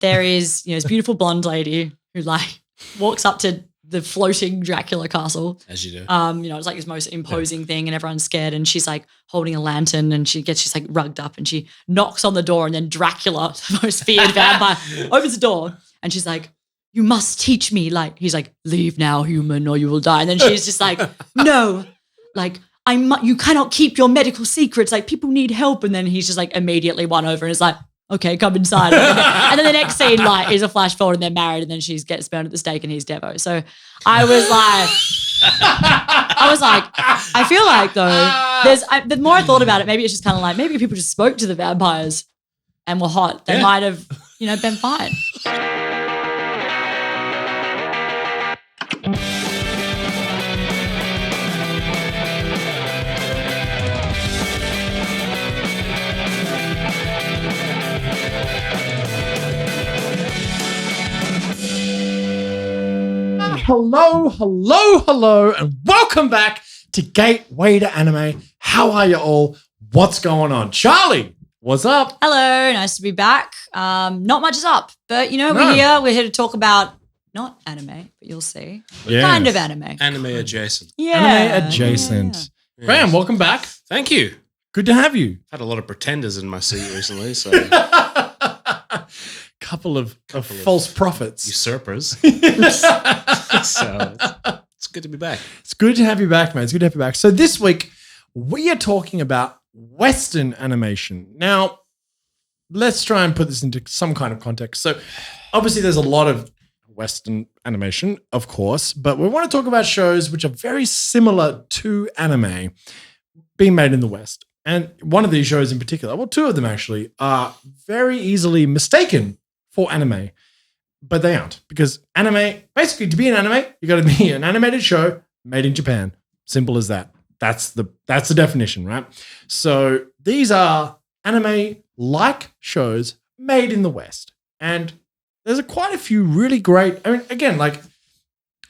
there is, this beautiful blonde lady who like walks up to the floating Dracula castle. As you do. It's like this most imposing thing and everyone's scared and she's like holding a lantern and she's like rugged up and she knocks on the door and then Dracula, the most feared vampire, opens the door and she's like, you must teach me. Like, he's like, leave now, human, or you will die. And then she's just like, no, like, you cannot keep your medical secrets. Like, people need help. And then he's just like immediately won over and is like, okay, come inside. And then the next scene like is a flash forward and they're married and then she gets burned at the stake and he's Devo. So I was like, I feel like though, the more I thought about it, maybe it's just kind of like, maybe people just spoke to the vampires and were hot. They might have, been fine. Hello, and welcome back to Gateway to Anime. How are you all? What's going on? Charlie, what's up? Hello, nice to be back. Not much is up, but we're here to talk about not anime, but you'll see. Yes. Kind of anime. Anime adjacent. Yeah. Anime adjacent. Yeah. Graeme, welcome back. Thank you. Good to have you. Had a lot of pretenders in my seat recently, so Couple of false prophets. usurpers. So it's good to be back. It's good to have you back, mate. It's good to have you back. So this week, we are talking about Western animation. Now, let's try and put this into some kind of context. So obviously there's a lot of Western animation, of course, but we want to talk about shows which are very similar to anime being made in the West. And one of these shows in particular, well, two of them actually, are very easily mistaken for anime. But they aren't, because anime, basically to be an anime, you got to be an animated show made in Japan. Simple as that. That's the definition, right? So these are anime-like shows made in the West. And there's quite a few really great, I mean, again, like,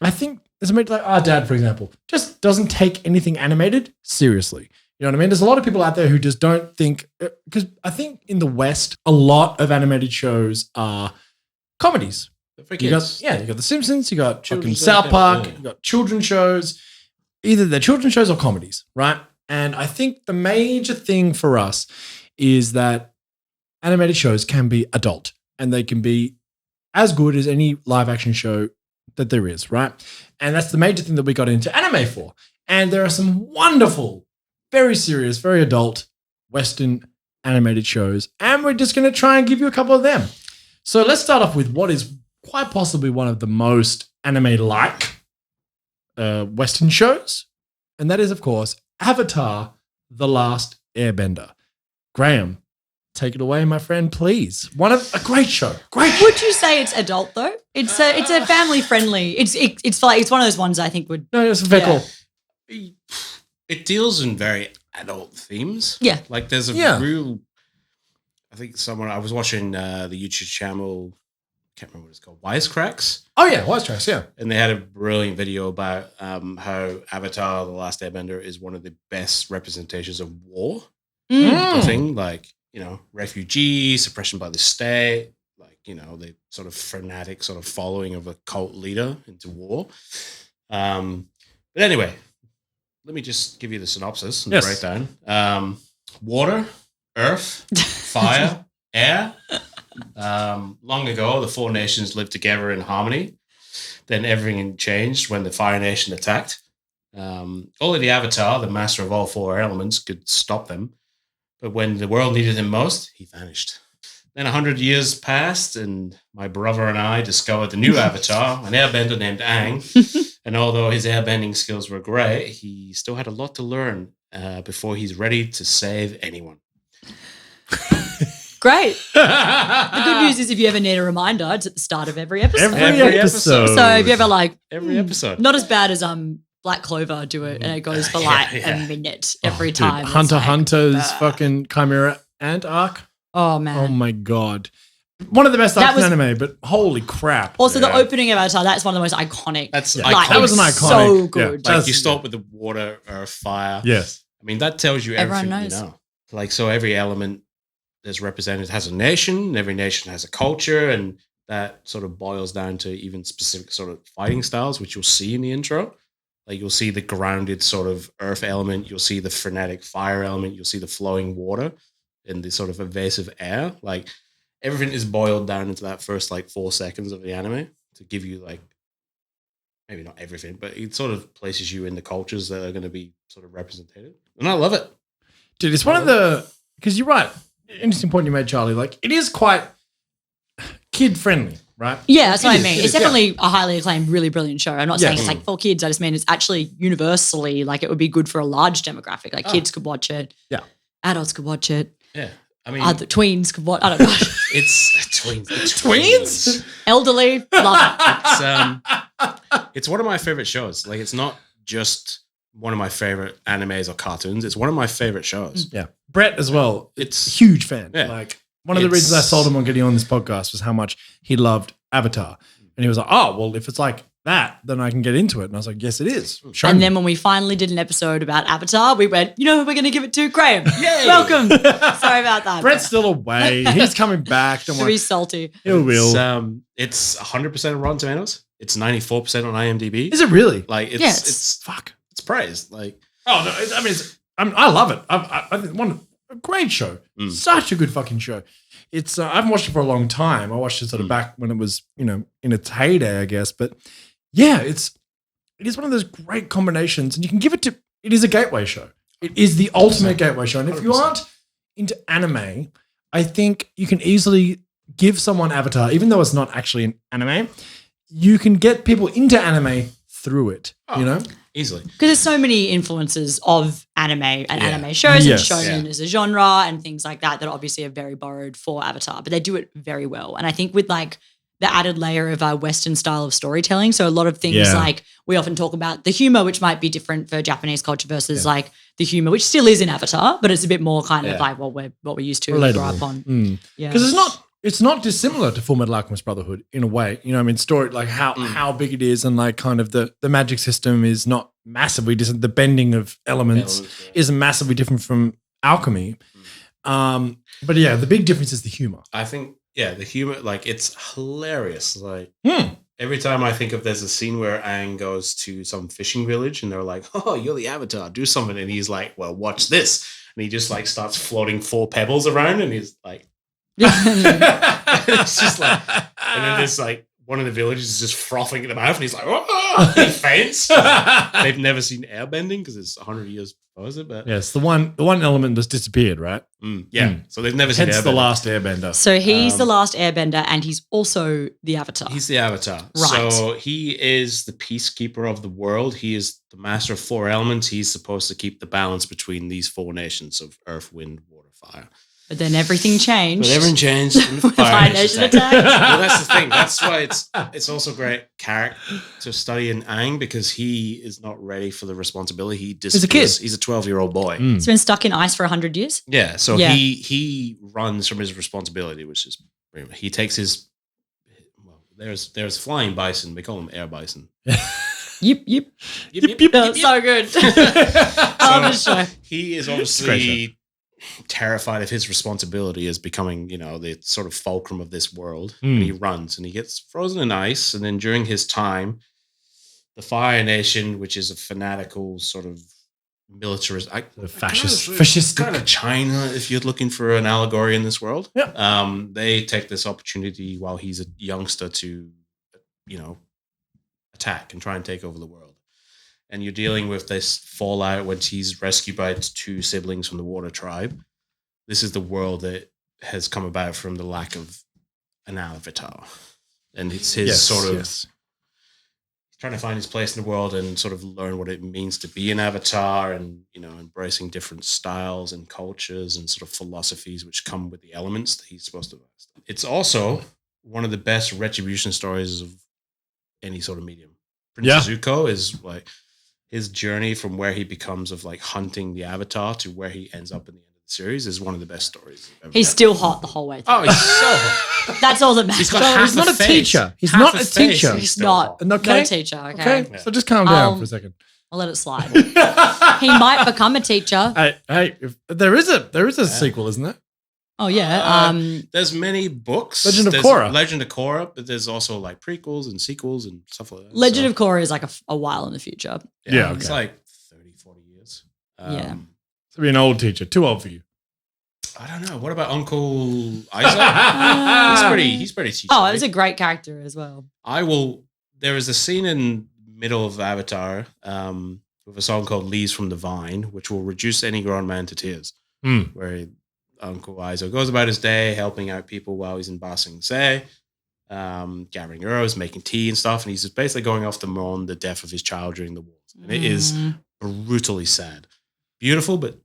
I think there's a like our dad, for example, just doesn't take anything animated seriously. You know what I mean? There's a lot of people out there who just don't think, because I think in the West, a lot of animated shows are comedies. You got The Simpsons, you got fucking South Park, you got children's shows. Either they're children's shows or comedies, right? And I think the major thing for us is that animated shows can be adult and they can be as good as any live action show that there is, right? And that's the major thing that we got into anime for. And there are some wonderful, very serious, very adult Western animated shows. And we're just going to try and give you a couple of them. So let's start off with what is quite possibly one of the most anime-like Western shows. And that is, of course, Avatar: The Last Airbender. Graeme, take it away, my friend, please. A great show. Great show. Would you say it's adult though? It's a family friendly. It's one of those ones I think would. No, it's a fair call. It deals in very adult themes. Yeah. Like there's a real, I think I was watching the YouTube channel, can't remember what it's called, Wisecracks. Oh yeah, Wisecracks, yeah. And they had a brilliant video about how Avatar: The Last Airbender is one of the best representations of war. The thing, like, refugee, suppression by the state, like, the sort of frenetic sort of following of a cult leader into war. But anyway, let me just give you the synopsis and breakdown. Water, earth, fire, air. Long ago, the four nations lived together in harmony. Then everything changed when the Fire Nation attacked. Only the Avatar, the master of all four elements, could stop them. But when the world needed him most, he vanished. Then 100 years passed, and my brother and I discovered the new Avatar, an airbender named Aang. And although his airbending skills were great, he still had a lot to learn before he's ready to save anyone. Great. The good news is if you ever need a reminder, it's at the start of every episode. Every episode. So if you ever every episode. Not as bad as Black Clover do it, and it goes for a minute every time. Dude, Hunter Hunter's fucking Chimera Ant arc. Oh man. Oh my god. One of the best arcs in anime, but holy crap. Also, the opening of Avatar, that's one of the most iconic. That's iconic. That was an iconic. So good. Like you start with the water or fire. Yes. I mean, that tells you everything you know. Like, so every element is represented has a nation, and every nation has a culture, and that sort of boils down to even specific sort of fighting styles, which you'll see in the intro. Like you'll see the grounded sort of earth element, you'll see the frenetic fire element, you'll see the flowing water and the sort of evasive air. Like everything is boiled down into that first like 4 seconds of the anime to give you like, maybe not everything, but it sort of places you in the cultures that are going to be sort of represented. And I love it. Dude, it's one of the, because you're right. Interesting point you made, Charlie. Like it is quite kid friendly, right? Yeah, that's what I is, mean. it It's is, definitely a highly acclaimed, really brilliant show. I'm not saying Yes. it's like for kids. I just mean it's actually universally, like it would be good for a large demographic. Like kids could watch it. Yeah. Adults could watch it. Yeah. I mean, The tweens could watch. I don't know. it's tweens. Tweens? Elderly, love it. It's one of my favorite shows. Like it's not just one of my favorite animes or cartoons. It's one of my favorite shows. Yeah. Brett as well. It's It's huge fan. Yeah. Like one of the reasons I sold him on getting on this podcast was how much he loved Avatar. And he was like, oh, well, if it's like that, then I can get into it. And I was like, yes, it is. Show And me. then when we finally did an episode about Avatar, we went, you know who we're going to give it to? Graeme. Yay! Welcome. Sorry about that. Brett's still away. He's coming back. Don't to worry. be salty. He will. It's 100% on Rotten Tomatoes. It's 94% on IMDb. Is it really? Like it's Yes. it's Fuck. it's praised. Like Oh, no. I mean, I love it. I think a great show. Such a good fucking show. It's I haven't watched it for a long time. I watched it sort of back when it was, in its heyday, I guess. But yeah, it is one of those great combinations, and you can give it to. It is a gateway show. It is the ultimate gateway show. And if you 100%. aren't into anime, I think you can easily give someone Avatar, even though it's not actually an anime. You can get people into anime through it. easily. Because there's so many influences of anime and Yeah. anime shows Yes. and shonen as a genre and things like that obviously are very borrowed for Avatar, but they do it very well. And I think with like the added layer of our Western style of storytelling, so a lot of things Yeah. like we often talk about the humor, which might be different for Japanese culture versus like the humor, which still is in Avatar, but it's a bit more kind of Yeah. like what we're used to and grew up on. Yeah. Because it's not dissimilar to Full Metal Alchemist Brotherhood in a way. Story like how big it is and like kind of the magic system is not massively different. The bending of elements isn't massively different from alchemy. But yeah, the big difference is the humor. I think, the humor, like, it's hilarious. Like, every time I think of there's a scene where Aang goes to some fishing village and they're like, oh, you're the Avatar, do something. And he's like, well, watch this. And he just like starts floating 4 pebbles around and he's like, it's just like, and then there's like, one of the villagers is just frothing at the mouth and he's like, oh, he faints. They've never seen airbending because it's 100 years post it, but Yes, the one element that's disappeared, right? So they've never seen Hence airbending. the last Airbender. So he's the last airbender and he's also the Avatar. He's the Avatar. Right. So he is the peacekeeper of the world. He is the master of 4 elements. He's supposed to keep the balance between these 4 nations of earth, wind, water, fire. But then everything changed. But everything changed. And the When the Fire Nation attacked. Well, that's the thing. That's why it's also great character to study in Aang because he is not ready for the responsibility. He's a kid. He's a 12-year-old boy. He's been stuck in ice for 100 years. Yeah. So Yeah. he runs from his responsibility, which is he takes his. Well, there's flying bison. We call them air bison. Yep. Yep. That's so good. I love this show. He is great obviously terrified of his responsibility as becoming, the sort of fulcrum of this world. And he runs and he gets frozen in ice. And then during his time, the Fire Nation, which is a fanatical sort of militarist, Fascist. kind of China, if you're looking for an allegory in this world. Yeah. They take this opportunity while he's a youngster to, attack and try and take over the world. And you're dealing with this fallout when he's rescued by 2 siblings from the Water Tribe. This is the world that has come about from the lack of an avatar. And it's his trying to find his place in the world and sort of learn what it means to be an avatar and, embracing different styles and cultures and sort of philosophies which come with the elements that he's supposed to master. It's also one of the best retribution stories of any sort of medium. Prince Zuko is like his journey from where he becomes of like hunting the avatar to where he ends up in the end of the series is one of the best stories ever. He's still hot the whole way through. Oh, he's so hot. That's all that matters. He's got half he's not a face. teacher. He's Half not a a face, teacher. and He's still not. hot. Okay. No teacher, okay? Okay, so just calm down for a second. I'll let it slide. He might become a teacher. Hey, if there is a sequel, isn't there? Oh yeah. There's many books. Legend of There's Korra. Legend of Korra, but there's also like prequels and sequels and stuff like that. Legend of Korra is like a while in the future. Yeah, It's okay. like 30, 40 years. Yeah. To be an old teacher, too old for you. I don't know. What about Uncle Isaac? He's pretty teachable. Oh, it was a great character as well. There is a scene in middle of Avatar with a song called Leaves from the Vine, which will reduce any grown man to tears. Where Uncle Isaac goes about his day helping out people while he's in Ba Sing Se, gathering herbs, making tea and stuff. And he's just basically going off to mourn the death of his child during the wars. And it is brutally sad. Beautiful, but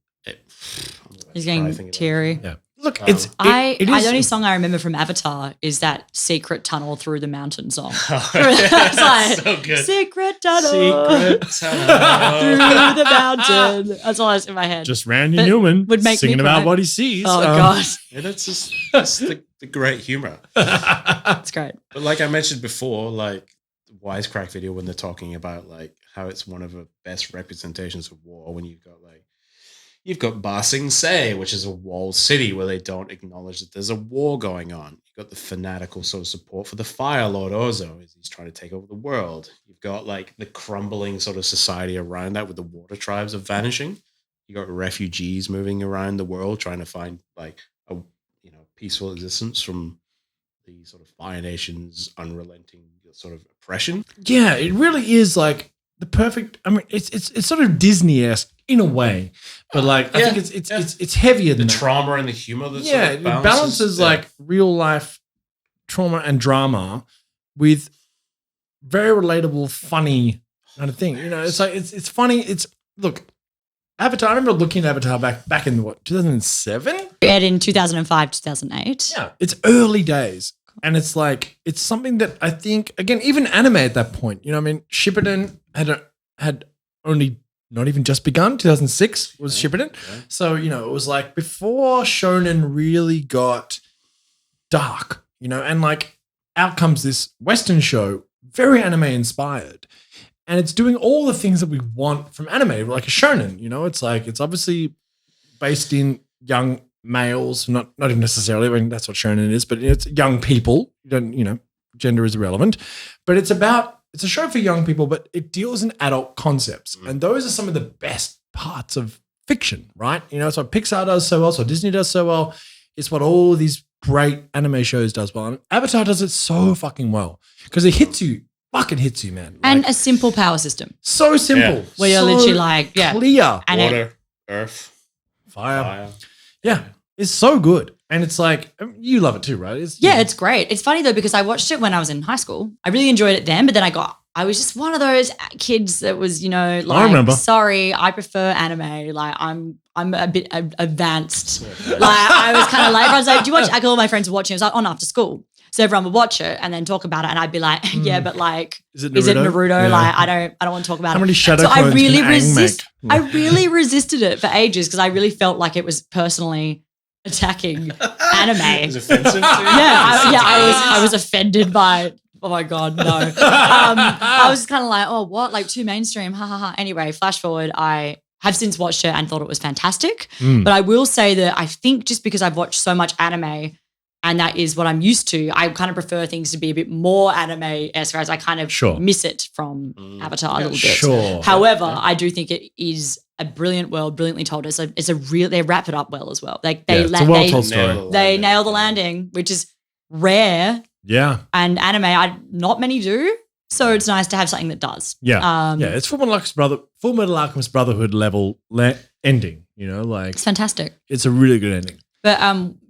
He's getting teary. Yeah. Look, it the only song I remember from Avatar is that Secret Tunnel Through the Mountain song. It's like, so good. Secret Tunnel Secret tunnel. Through the Mountain. That's all that's in my head. just Randy But Newman would make me singing cry. about what he sees. Oh, God. Yeah, that's just the great humor. That's great. But like I mentioned before, like the Wisecrack video when they're talking about like how it's one of the best representations of war when you've got Ba Sing Se, which is a walled city where they don't acknowledge that there's a war going on. You've got the fanatical sort of support for the Fire Lord Ozo as he's trying to take over the world. You've got like the crumbling sort of society around that with the water tribes are vanishing. You got refugees moving around the world trying to find like a peaceful existence from the sort of Fire Nation's unrelenting sort of oppression. Yeah, it really is like the perfect. I mean, it's sort of Disney-esque in a way, but like I think it's heavier than The that. trauma and the humor that Yeah, sort of it balances like real life trauma and drama with very relatable, funny kind of thing. You know, it's like it's funny. Look, Avatar. I remember looking at Avatar back in 2007. Aired in 2005, 2008. Yeah, it's early days. And it's like, it's something that I think, again, even anime at that point, you know what I mean? Shippuden had only not even just begun. 2006 was Shippuden. Okay. So, you know, it was like before Shonen really got dark, you know, and like out comes this Western show, very anime inspired. And it's doing all the things that we want from anime, like a shonen, you know, it's like, it's obviously based in young males, not even necessarily, I mean, that's what shonen is, but it's young people. You don't, you know, gender is irrelevant, but it's a show for young people, but it deals in adult concepts. And those are some of the best parts of fiction, right? You know, it's what Pixar does so well, it's what Disney does so well. It's what all these great anime shows does well. And Avatar does it so fucking well because it fucking hits you, man. Like, And a simple power system. so simple. Yeah. Where you're so literally like, clear. And Water, earth, Fire. fire. Yeah. It's so good. And it's like, I mean, you love it too, right? it's great. It's funny though, because I watched it when I was in high school. I really enjoyed it then, but then I was just one of those kids that was, you know, like, I remember. sorry, I prefer anime. Like I'm a bit advanced. Like I was kind of like, I was like, do you watch? I all my friends were watching. It was like on after school. So everyone would watch it and then talk about it. And I'd be like, yeah, but like, Is it is it Naruto? Naruto? Yeah. Like, I don't want to talk about How it. many shadow So I clones really can Aang make? I really resisted it for ages because I really felt like it was personally attacking anime. It's offensive to you? I was offended by. Oh my god, no! I was kind of like, oh, what? Like too mainstream, ha ha ha. Anyway, flash forward, I have since watched it and thought it was fantastic. But I will say that I think just because I've watched so much anime and that is what I'm used to, I kind of prefer things to be a bit more anime-esque, whereas I kind of miss it from Avatar a little bit. Sure. However, I do think it is a brilliant world, brilliantly told. They wrap it up well as well. Like it's a well-told story. They nail the landing, which is rare. Yeah. And anime, not many do. So it's nice to have something that does. Yeah. It's Full Metal Alchemist Brotherhood level ending, you know, like It's fantastic. it's a really good ending. But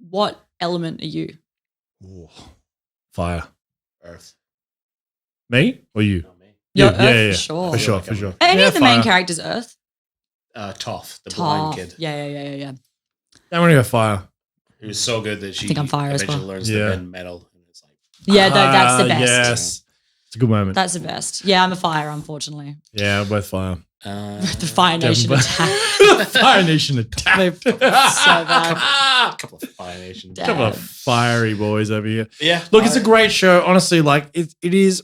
what element are you? Ooh. Fire. Earth. Me or you? Not me. You're Yeah, Earth yeah, yeah. for sure. For sure, Like for sure. Are any Yeah, of the main fire. characters Earth? Toph, the blind Toph. kid. Yeah. I'm gonna go fire. He was so good that she think I'm fire as eventually well. learns Yeah. to bend metal. And it's like, Yeah, that's the best. Yes. It's a good moment. That's the best. Yeah, I'm a fire, unfortunately. Yeah, we're both fire. The Fire Nation Definitely. attack. Fire Nation attack. so bad. a couple of Fire Nations. Damn. Couple of fiery boys over here. Yeah. Look, it's a great show. Honestly, like it is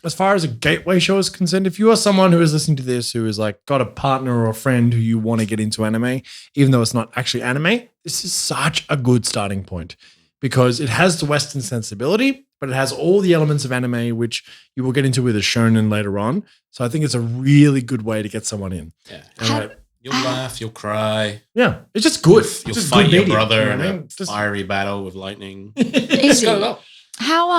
as far as a gateway show is concerned, if you are someone who is listening to this who is like got a partner or a friend who you want to get into anime, even though it's not actually anime, this is such a good starting point because it has the Western sensibility, but it has all the elements of anime, which you will get into with a shonen later on. So I think it's a really good way to get someone in. Yeah. You'll laugh, you'll cry. Yeah, it's just good. You'll just fight good your media, brother you know in what I a mean? Just- fiery battle with lightning. Easy. Got it all. How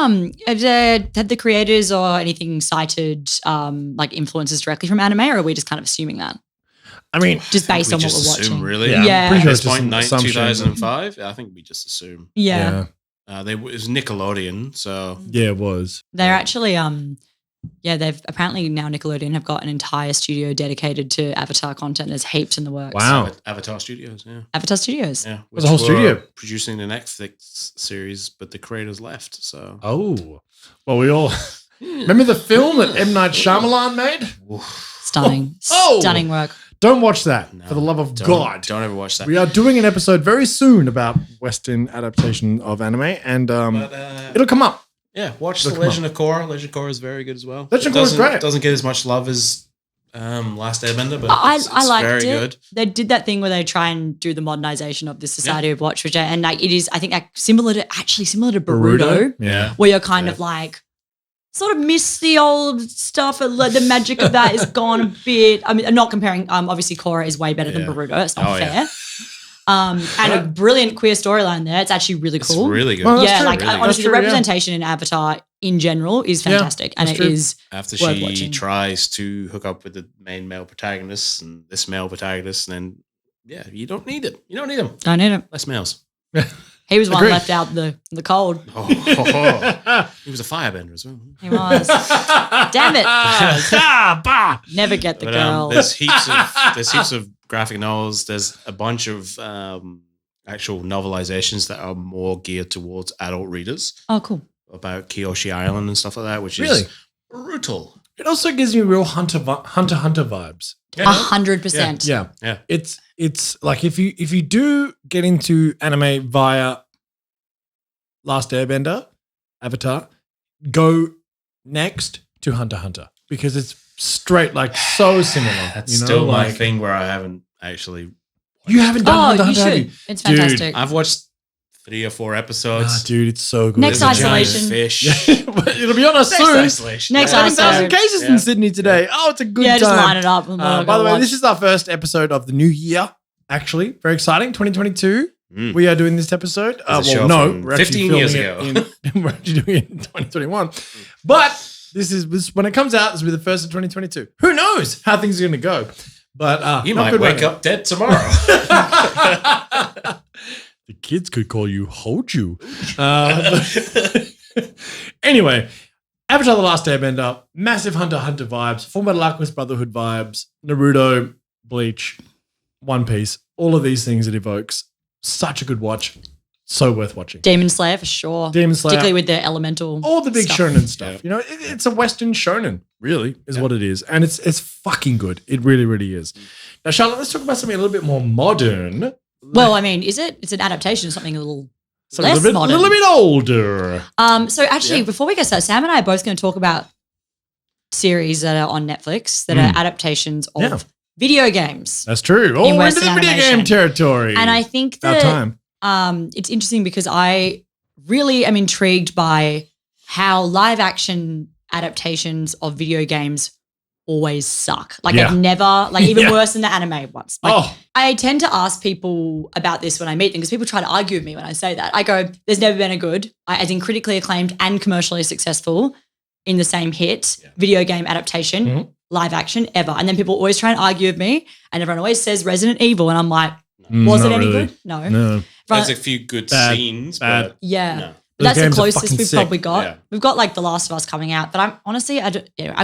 had the creators or anything cited like influences directly from anime, or are we just kind of assuming that I mean, just based We on what just we're assume, watching? really. Yeah. I'm pretty At sure this it's just point, an assumption. 2005, I think we just assume. Yeah. It was Nickelodeon, so Yeah, it was. They're actually they've apparently now Nickelodeon have got an entire studio dedicated to Avatar content. There's heaps in the works. Wow. Avatar Studios, yeah. Avatar Studios. Yeah. There's a whole were studio. producing the Netflix series, but the creators left, so. Oh, well, we all remember the film that M. Night Shyamalan made? Stunning. Oh! Stunning work. Don't watch that, No, for the love of don't- God. Don't ever watch that. We are doing an episode very soon about Western adaptation of anime, and But, it'll come up. yeah, watch Look The 'em Legend of Korra. Legend of Korra is very good as well. Legend of Korra is great. Doesn't get as much love as Last Airbender, but I it's liked very it. good. They did that thing where they try and do the modernization of the Society of Watch, which and like it is, I think, like, similar to Boruto, Yeah. where you're kind Yeah. of like sort of miss the old stuff. Like, the magic of that is gone a bit. I mean, I'm not comparing. Obviously, Korra is way better than Yeah. Boruto. It's not Oh, fair. yeah. And a brilliant queer storyline there. It's actually really It's cool. really good. Well, that's Yeah, true. like Really good. honestly, That's the true, yeah. representation in Avatar in general is Yeah, fantastic, and that's it true. is After worth she watching. tries to hook up with the main male protagonist and this male protagonist, and then you don't need it. You don't need them. Don't need it. Less males. He was one Agreed. left out in the cold. Oh, he was a firebender as well. He was. Damn it. Never get the But, girl. there's heaps of graphic novels. There's a bunch of actual novelizations that are more geared towards adult readers Oh, cool. about Kyoshi Island and stuff like that, which Really? is brutal. It also gives me real Hunter vibes. 100%. Yeah. Yeah. It's like if you do get into anime via Last Airbender, Avatar, go next to Hunter x Hunter because it's straight like so similar. That's you know, still my like- thing where I haven't actually. You haven't done Oh, Hunter you x Hunter, have should. you? It's Dude, fantastic. I've watched 3 or 4 episodes. Ah, dude, it's so good. Next There's a giant Isolation. fish. But it'll be on us Next soon. Isolation. Next Yeah. Isolation. 7,000 cases Yeah. in Sydney today. Oh, it's a good Yeah, time. just line it up. By the way, this is our first episode of the new year. Actually, very exciting. 2022. Mm. We are doing this episode. It's a show no, from we're actually 15 years filming it we're actually doing it in 2021. But this when it comes out, this will be the first of 2022. Who knows how things are going to go? But You not might good wake right now. up dead tomorrow. The kids could call you Hoju. Anyway, Avatar: The Last Airbender, massive Hunter x Hunter vibes, Full Metal Alchemist Brotherhood vibes, Naruto, Bleach, One Piece, all of these things it evokes. Such a good watch. So worth watching. Demon Slayer for sure. Demon Slayer. Particularly with the elemental. All the big stuff. shonen stuff. Yeah. You know, it's a Western shonen, really, is what it is. And it's fucking good. It really, really is. Now, Charlotte, let's talk about something a little bit more modern. Well, I mean, is it? It's an adaptation of something a little Something less a modern. little bit older. So actually, Yeah. before we get started, Sam and I are both going to talk about series that are on Netflix that are adaptations of Yeah. video games. That's true. Oh, we're into Western the video animation. game territory. And I think Our that time. it's interesting because I really am intrigued by how live action adaptations of video games always suck. Like Yeah. they've never, like even Yeah. worse than the anime ones. Like, Oh, I tend to ask people about this when I meet them because people try to argue with me when I say that. I go, there's never been a good, as in critically acclaimed and commercially successful in the same hit video game adaptation, Mhm. live action ever. And then people always try and argue with me and everyone always says Resident Evil. And I'm like, was it not any really. good? No. No. There's a few good Bad. scenes, Bad. but Yeah. no. But that's the games are closest fucking we've sick. probably got. Yeah. We've got like The Last of Us coming out, but I'm honestly, I've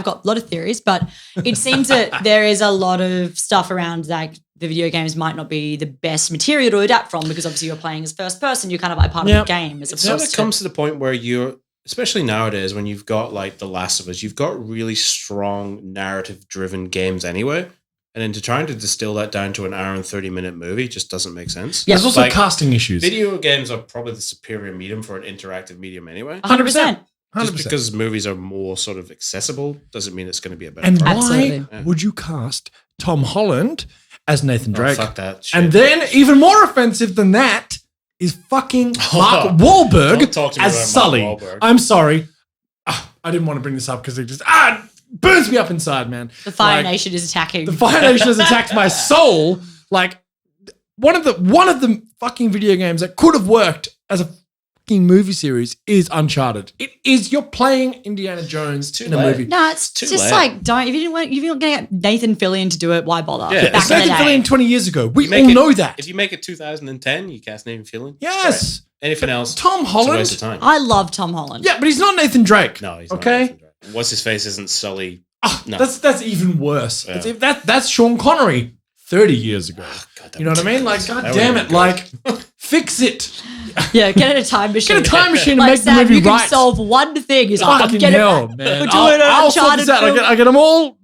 got a lot of theories, but it seems that there is a lot of stuff around like the video games might not be the best material to adapt from because obviously you're playing as first person, you're kind of like part Yeah. of the game as It's when opposed it comes to the point where you're, especially nowadays, when you've got like The Last of Us, you've got really strong narrative-driven games anyway. And then to trying to distill that down to an hour and 30-minute movie just doesn't make sense. Yeah. There's also Like, casting issues. Video games are probably the superior medium for an interactive medium anyway. 100%. Just 100%. because movies are more sort of accessible doesn't mean it's going to be a better And product. Absolutely. why would you cast Tom Holland as Nathan Drake? Fuck that shit. And then, even more offensive than that, is fucking Mark Wahlberg Don't talk to me as about Sully. Mark Wahlberg. I'm sorry. I didn't want to bring this up because it just burns me up inside, man. The Fire Like, Nation is attacking. The Fire Nation has attacked my soul. Like one of the fucking video games that could have worked as a fucking movie series is Uncharted. It is you're playing Indiana Jones in a late. movie. No, it's Too just late. like don't. If you didn't want, if you're not going to get Nathan Fillion to do it, why bother? Yeah, Back It's in the Nathan day. Fillion 20 years ago. We You make all it- know that. If you make it 2010, you cast Nathan Fillion. Yes. Great. Anything else? Tom It's a Holland. waste of time. I love Tom Holland. Yeah, but he's not Nathan Drake. No, he's okay. not. Nathan Drake. What's his face isn't Sully. No. That's even worse. Yeah. That's Sean Connery 30 years ago. God, that You know what I would- mean? Like, God that damn would it. be Like, fix it. Yeah, get in a time machine. Get a time machine and Like make the Sam, movie you can right. solve one thing. He's like, Fucking get hell, it. man. We'll do it on I'll sort Uncharted this out. film. I get them all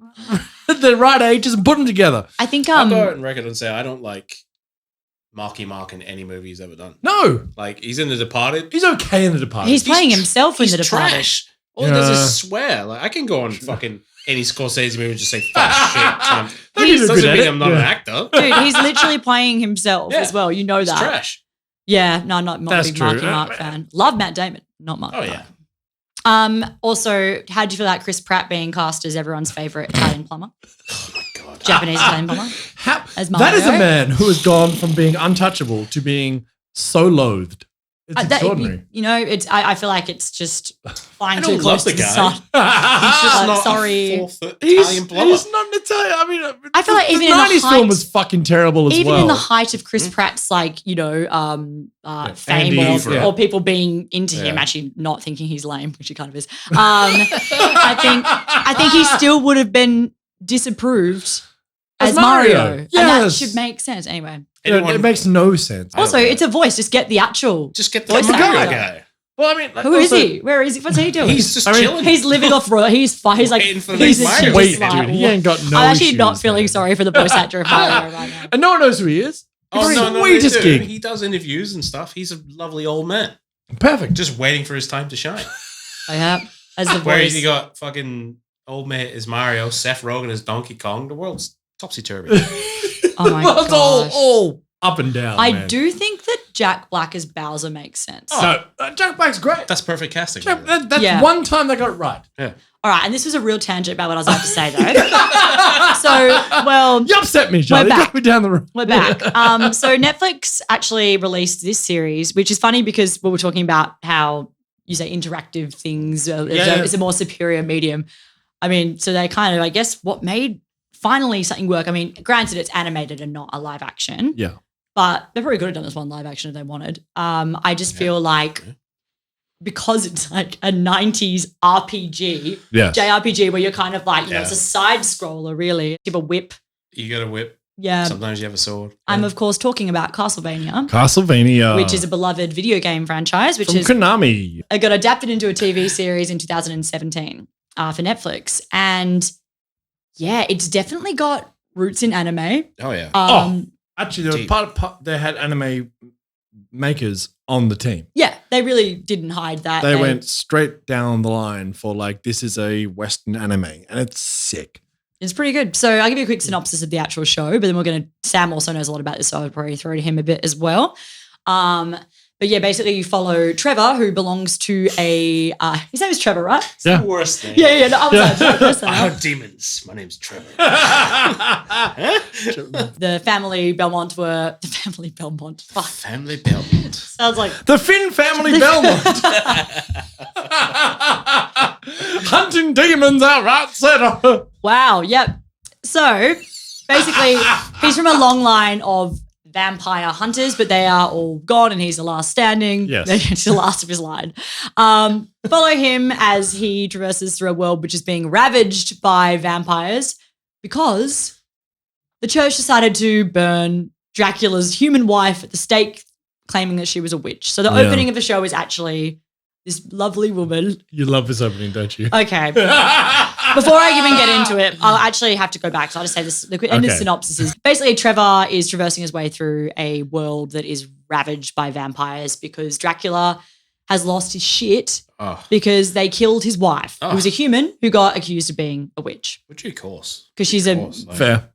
at the right ages and put them together. I think I'll go out on record and say I don't like Marky Mark in any movie he's ever done. No, Like he's in The Departed. he's okay in The Departed. he's playing himself in He's The Departed. trash. All he does Yeah. is swear. Like I can go on fucking any Scorsese movie and just say fuck shit. Cunt. They did a Doesn't good at mean it. I'm not an Yeah. actor. Dude, he's literally playing himself Yeah. as well. You know It's that. trash. Yeah, no, not That's a big true. Marky Mark fan. Love Matt Damon, not Mark. Oh yeah. Also, how do you feel about Chris Pratt being cast as everyone's favorite Italian plumber, Oh my god. Japanese Italian plumber? As That is a Mario? man who has gone from being untouchable to being so loathed. It's extraordinary. You know, it's. I feel like it's just flying I too don't close love to the the guy. sun. He's just like, not sorry. a 4-foot Italian plumber. He's not an Italian. I mean, I feel like the even in the 90s height- film was fucking terrible as Even well. in the height of Chris Mm. Pratt's, like, you know, fame Andy, or people being into him, Yeah. actually not thinking he's lame, which he kind of is. I think he still would have been disapproved as Mario. And that Yes. should make sense. Anyway. It makes no sense. I Also, don't know. it's a voice. Just get the actual. Just get the Voice Mario actor. guy. Well, I mean, Who is he? Where is he? What's he doing? He's just I mean, chilling. He's living off royal. He's like Waiting for the he's next just Mario. Wait, like, dude, he ain't got no I'm actually not issues, feeling man. sorry for the voice actor of Mario right now. And no one knows who he is. Oh, He's no, the no, sweetest they do. gig. He does interviews and stuff. He's a lovely old man. Perfect. Just waiting for his time to shine. Yeah, as the Whereas voice. you got fucking old mate as Mario, Seth Rogen as Donkey Kong. The world's topsy-turvy. Oh my Well, it's gosh. all up and down. I man. do think that Jack Black as Bowser makes sense. No, Jack Black's great. That's perfect casting. That's Yeah. one time they got it right. Yeah. All right, and this was a real tangent about what I was about to say, though. So, well, You upset me, Charlie. You back. got me down the road. we're back. So Netflix actually released this series, which is funny because we were talking about how you say interactive things. It's a more superior medium. I mean, so they kind of, I guess, what made finally something work. I mean, granted, it's animated and not a live action. Yeah. But they probably could have done this one live action if they wanted. I just feel like because it's like a 90s RPG, Yeah. JRPG, where you're kind of like, you know, Yeah. it's a side scroller, really. You have a whip. You got a whip. Yeah. Sometimes you have a sword. I'm, of course, talking about Castlevania, Castlevania. which is a beloved video game franchise, which from is Konami. it got adapted into a TV series in 2017 for Netflix. And yeah, it's definitely got roots in anime. Oh, yeah. Actually, there was Deep. part they had anime makers on the team. Yeah, they really didn't hide that. They went straight down the line for like, this is a Western anime, and it's sick. It's pretty good. So I'll give you a quick synopsis of the actual show, but then Sam also knows a lot about this, so I'll probably throw to him a bit as well. But yeah, basically you follow Trevor, who belongs to his name is Trevor, right? It's the worst thing. Yeah, no, I was like, Trevor, I have demons. My name's Trevor. the family Belmont were the family Belmont. Fuck, Family Belmont. sounds like The Finn family Belmont. Hunting demons outright set. wow. Yep. So basically, he's from a long line of vampire hunters, but they are all gone, and he's the last standing. Yes. He's the last of his line. Follow him as he traverses through a world which is being ravaged by vampires because the church decided to burn Dracula's human wife at the stake, claiming that she was a witch. So the Yeah. opening of the show is actually this lovely woman. You love this opening, don't you? Okay. Before I even get into it, I'll actually have to go back. So I'll just say this. The end of Okay. synopsis is basically Trevor is traversing his way through a world that is ravaged by vampires because Dracula has lost his shit Oh, because they killed his wife, who was a human who got accused of being a witch which of course. because she's Fair.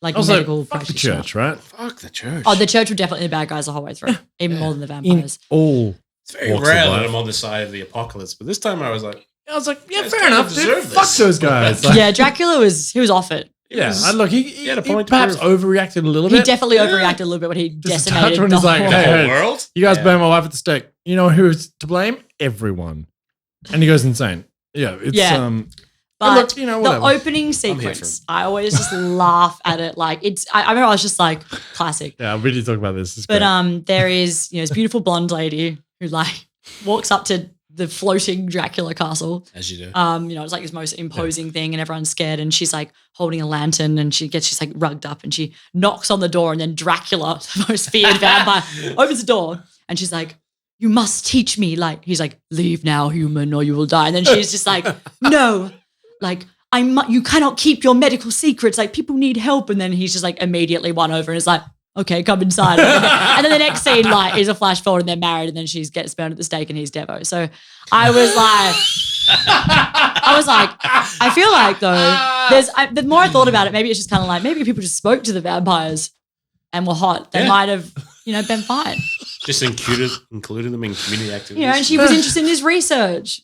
like Also, medical fuck the practitioner. church, right? Fuck the church. Oh, the church were definitely the bad guys the whole way through, even more than the In vampires. all. It's very walks of rare that life. I'm on the side of the apocalypse, but this time I was like, Yeah, Guys fair kinda enough, dude. deserve Fuck this. those guys. Like, Yeah, Dracula was off it. yeah. was- Look, he had a point to perhaps prove. overreacted a little He bit. definitely overreacted a little bit when he Just a touch decimated when the he's like, whole. the hey, whole hey, world? You guys Yeah. burned my wife at the stake. You know who's to blame? Everyone. And he goes insane. Yeah, it's Yeah. but But look, you know, the whatever. opening here sequence, I always just laugh at it. Like I remember I was just like, classic. Yeah, we need to talk about this. It's But great. there is this beautiful blonde lady who like walks up to the floating Dracula castle. As you do. It's like this most imposing thing, and everyone's scared. And she's like holding a lantern, and she's like rugged up, and she knocks on the door, and then Dracula, the most feared vampire, opens the door, and she's like, "You must teach me." Like he's like, "Leave now, human, or you will die." And then she's just like, "No, like you cannot keep your medical secrets. Like people need help." And then he's just like immediately won over, and is like, "Okay, come inside." And then the next scene like is a flash forward, and they're married, and then she gets burned at the stake, and he's Devo. So I was like, I feel like though, the more I thought about it, maybe it's just kind of like maybe people just spoke to the vampires and were hot. They might have, been fine. Just included them in community activities. And she was interested in his research.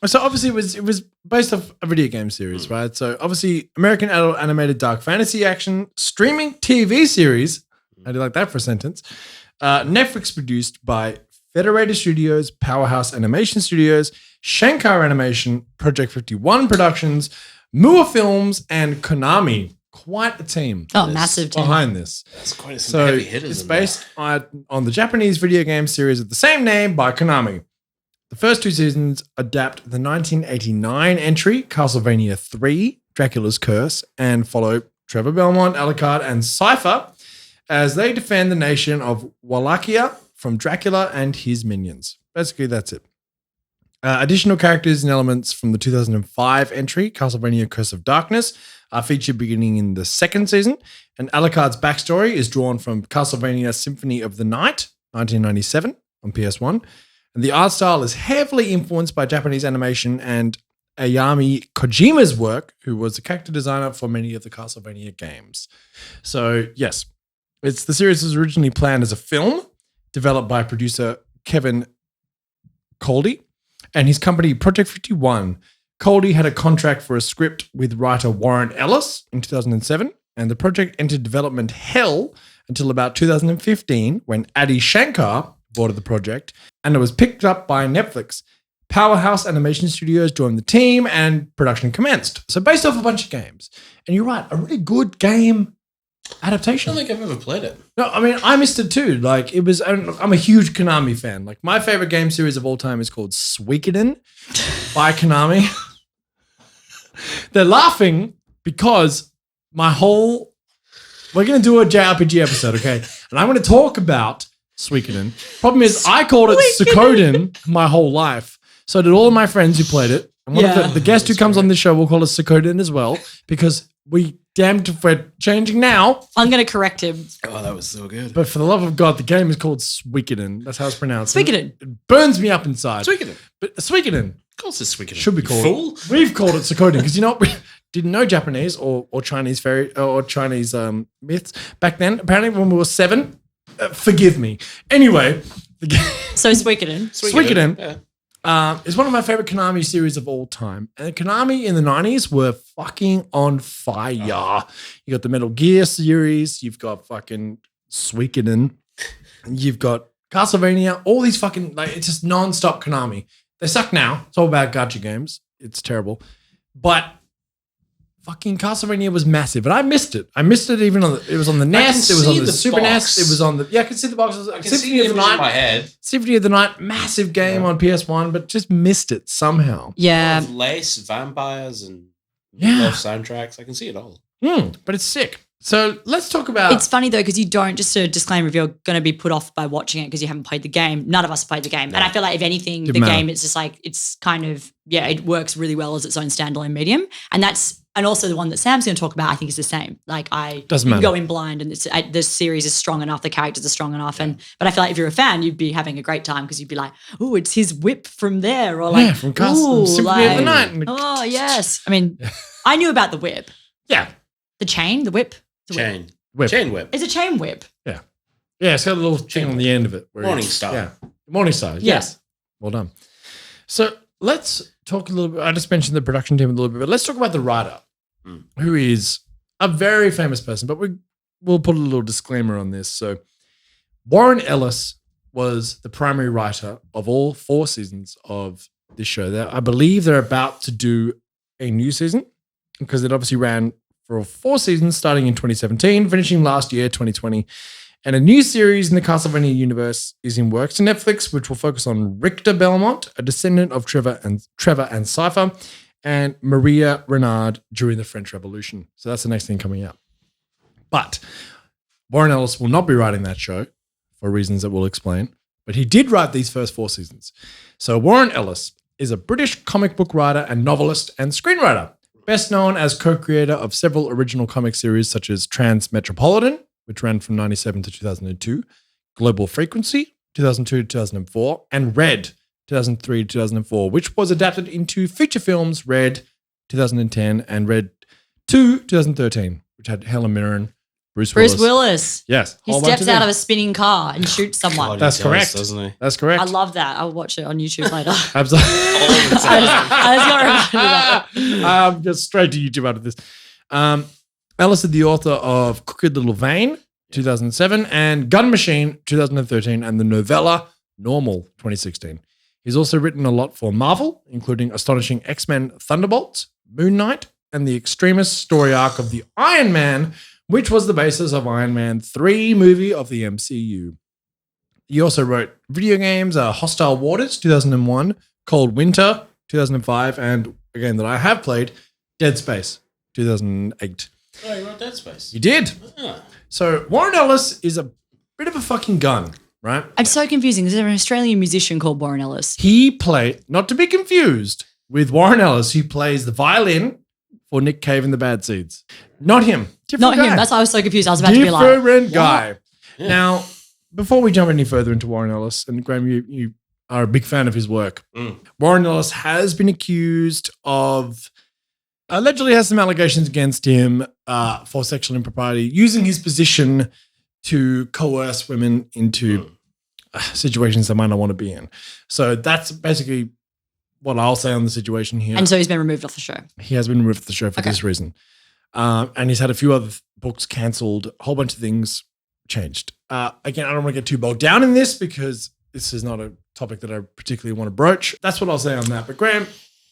So obviously it was based off a video game series, right? So obviously American adult animated dark fantasy action streaming TV series. I do like that for a sentence. Netflix produced by Federated Studios, Powerhouse Animation Studios, Shankar Animation, Project 51 Productions, Mua Films, and Konami. Quite a team. Oh, massive team. Behind this. That's quite some So heavy hitters. it's in there. based on the Japanese video game series of the same name by Konami. The first two seasons adapt the 1989 entry, Castlevania 3, Dracula's Curse, and follow Trevor Belmont, Alucard, and Cypher as they defend the nation of Wallachia from Dracula and his minions. Basically, that's it. Additional characters and elements from the 2005 entry, Castlevania Curse of Darkness, are featured beginning in the second season, and Alucard's backstory is drawn from Castlevania Symphony of the Night, 1997, on PS1. And the art style is heavily influenced by Japanese animation and Ayami Kojima's work, who was the character designer for many of the Castlevania games. So, yes, the series was originally planned as a film developed by producer Kevin Coldy and his company Project 51. Coldy had a contract for a script with writer Warren Ellis in 2007, and the project entered development hell until about 2015 when Adi Shankar boarded the project, and it was picked up by Netflix. Powerhouse Animation Studios joined the team and production commenced. So based off a bunch of games. And you're right, a really good game I adaptation. don't think I've ever played it. No, I mean, I missed it too. Like, it was, I'm a huge Konami fan. Like, my favorite game series of all time is called Suikoden by Konami. They're laughing because we're going to do a JRPG episode, okay? And I'm going to talk about Suikoden. Problem is, I called it Suikoden my whole life. So did all of my friends who played it. And one of the guest who comes on this show will call it Suikoden as well, because we damned if we're changing now. I'm going to correct him. Oh, that was so good. But for the love of God, the game is called Suikoden. That's how it's pronounced. Suikoden. It burns me up inside. Suikoden. But Suikoden Of course it's Suikoden. should be You called. fool. We've called it Suikoden because you know what? We didn't know Japanese or Chinese fairy or Chinese myths back then. Apparently, when we were 7, forgive me. Anyway, the game So Suikoden. Suikoden. Yeah. is one of my favorite Konami series of all time. And Konami in the 90s were fucking on fire. You got the Metal Gear series, you've got fucking Suikoden, you've got Castlevania, all these fucking, like, it's just non-stop Konami. They suck now. It's all about gacha games. It's terrible. But fucking Castlevania was massive, and I missed it. I missed it even on it was on the NES, it was on the Super NES, it was on the, I can see the boxes. I can see the image in my head. Symphony of the Night, massive game on PS1, but just missed it somehow. Yeah. Lace, vampires, and Yeah. love soundtracks. I can see it all. But it's sick. So let's talk about. It's funny though, because you don't, just a disclaimer, if you're going to be put off by watching it because you haven't played the game, none of us have played the game. And I feel like if anything, Didn't the matter. game, it's just like, it's kind of, it works really well as its own standalone medium. And that's And also the one that Sam's going to talk about, I think is the same. Like Doesn't you matter. go in blind, and this series is strong enough, the characters are strong enough, but I feel like if you're a fan, you'd be having a great time because you'd be like, oh, it's his whip from there, or like, from Symphony of the Night. oh yes. I mean, I knew about the whip, Yeah. the chain, the whip, the whip. Chain. Whip. Chain whip. It's a chain whip. Yeah. Yeah, it's got a little thing on the end of it. Morning Star. Yeah. Morning Star. Yes. Well done. So let's talk a little bit. I just mentioned the production team a little bit, but let's talk about the writer, who is a very famous person, but we'll put a little disclaimer on this. So Warren Ellis was the primary writer of all 4 seasons of this show. I believe they're about to do a new season because it obviously ran for 4 seasons starting in 2017, finishing last year, 2020. And a new series in the Castelvania universe is in works to Netflix, which will focus on Richter Belmont, a descendant of Trevor and Cypher, and Maria Renard during the French Revolution. So that's the next thing coming out. But Warren Ellis will not be writing that show for reasons that we'll explain. But he did write these first 4 seasons. So Warren Ellis is a British comic book writer and novelist and screenwriter, best known as co-creator of several original comic series such as Transmetropolitan, which ran from 1997 to 2002, Global Frequency, 2002 to 2004, and Red, 2003 to 2004, which was adapted into feature films Red, 2010, and Red 2, 2013, which had Helen Mirren, Bruce Willis. Yes. He steps out of a spinning car and shoots someone. God, That's he does, correct. doesn't he? That's correct. I love that. I'll watch it on YouTube later. Absolutely. I just got reminded of that. Just straight to YouTube out of this. Ellis is the author of Crooked Little Vein, 2007, and Gun Machine, 2013, and the novella Normal, 2016. He's also written a lot for Marvel, including Astonishing X-Men Thunderbolts, Moon Knight, and the extremist story arc of the Iron Man, which was the basis of Iron Man 3 movie of the MCU. He also wrote video games, Hostile Waters, 2001, Cold Winter, 2005, and a game that I have played, Dead Space, 2008. Oh, you wrote Dead Space. You did. Ah. So Warren Ellis is a bit of a fucking gun, right? It's so confusing. Is there an Australian musician called Warren Ellis? He played, not to be confused with Warren Ellis, who plays the violin for Nick Cave in the Bad Seeds. Not him. Not him. That's why I was so confused. I was about to be like, different guy. Yeah. Now, before we jump any further into Warren Ellis, and Graeme, you are a big fan of his work. Warren Ellis has been accused of, allegedly has some allegations against him for sexual impropriety, using his position to coerce women into situations they might not want to be in. So that's basically what I'll say on the situation here. and so he's been removed off the show. He has been removed from the show for this reason. And he's had a few other books cancelled, a whole bunch of things changed. Again, I don't want to get too bogged down in this because this is not a topic that I particularly want to broach. That's what I'll say on that. But Graeme,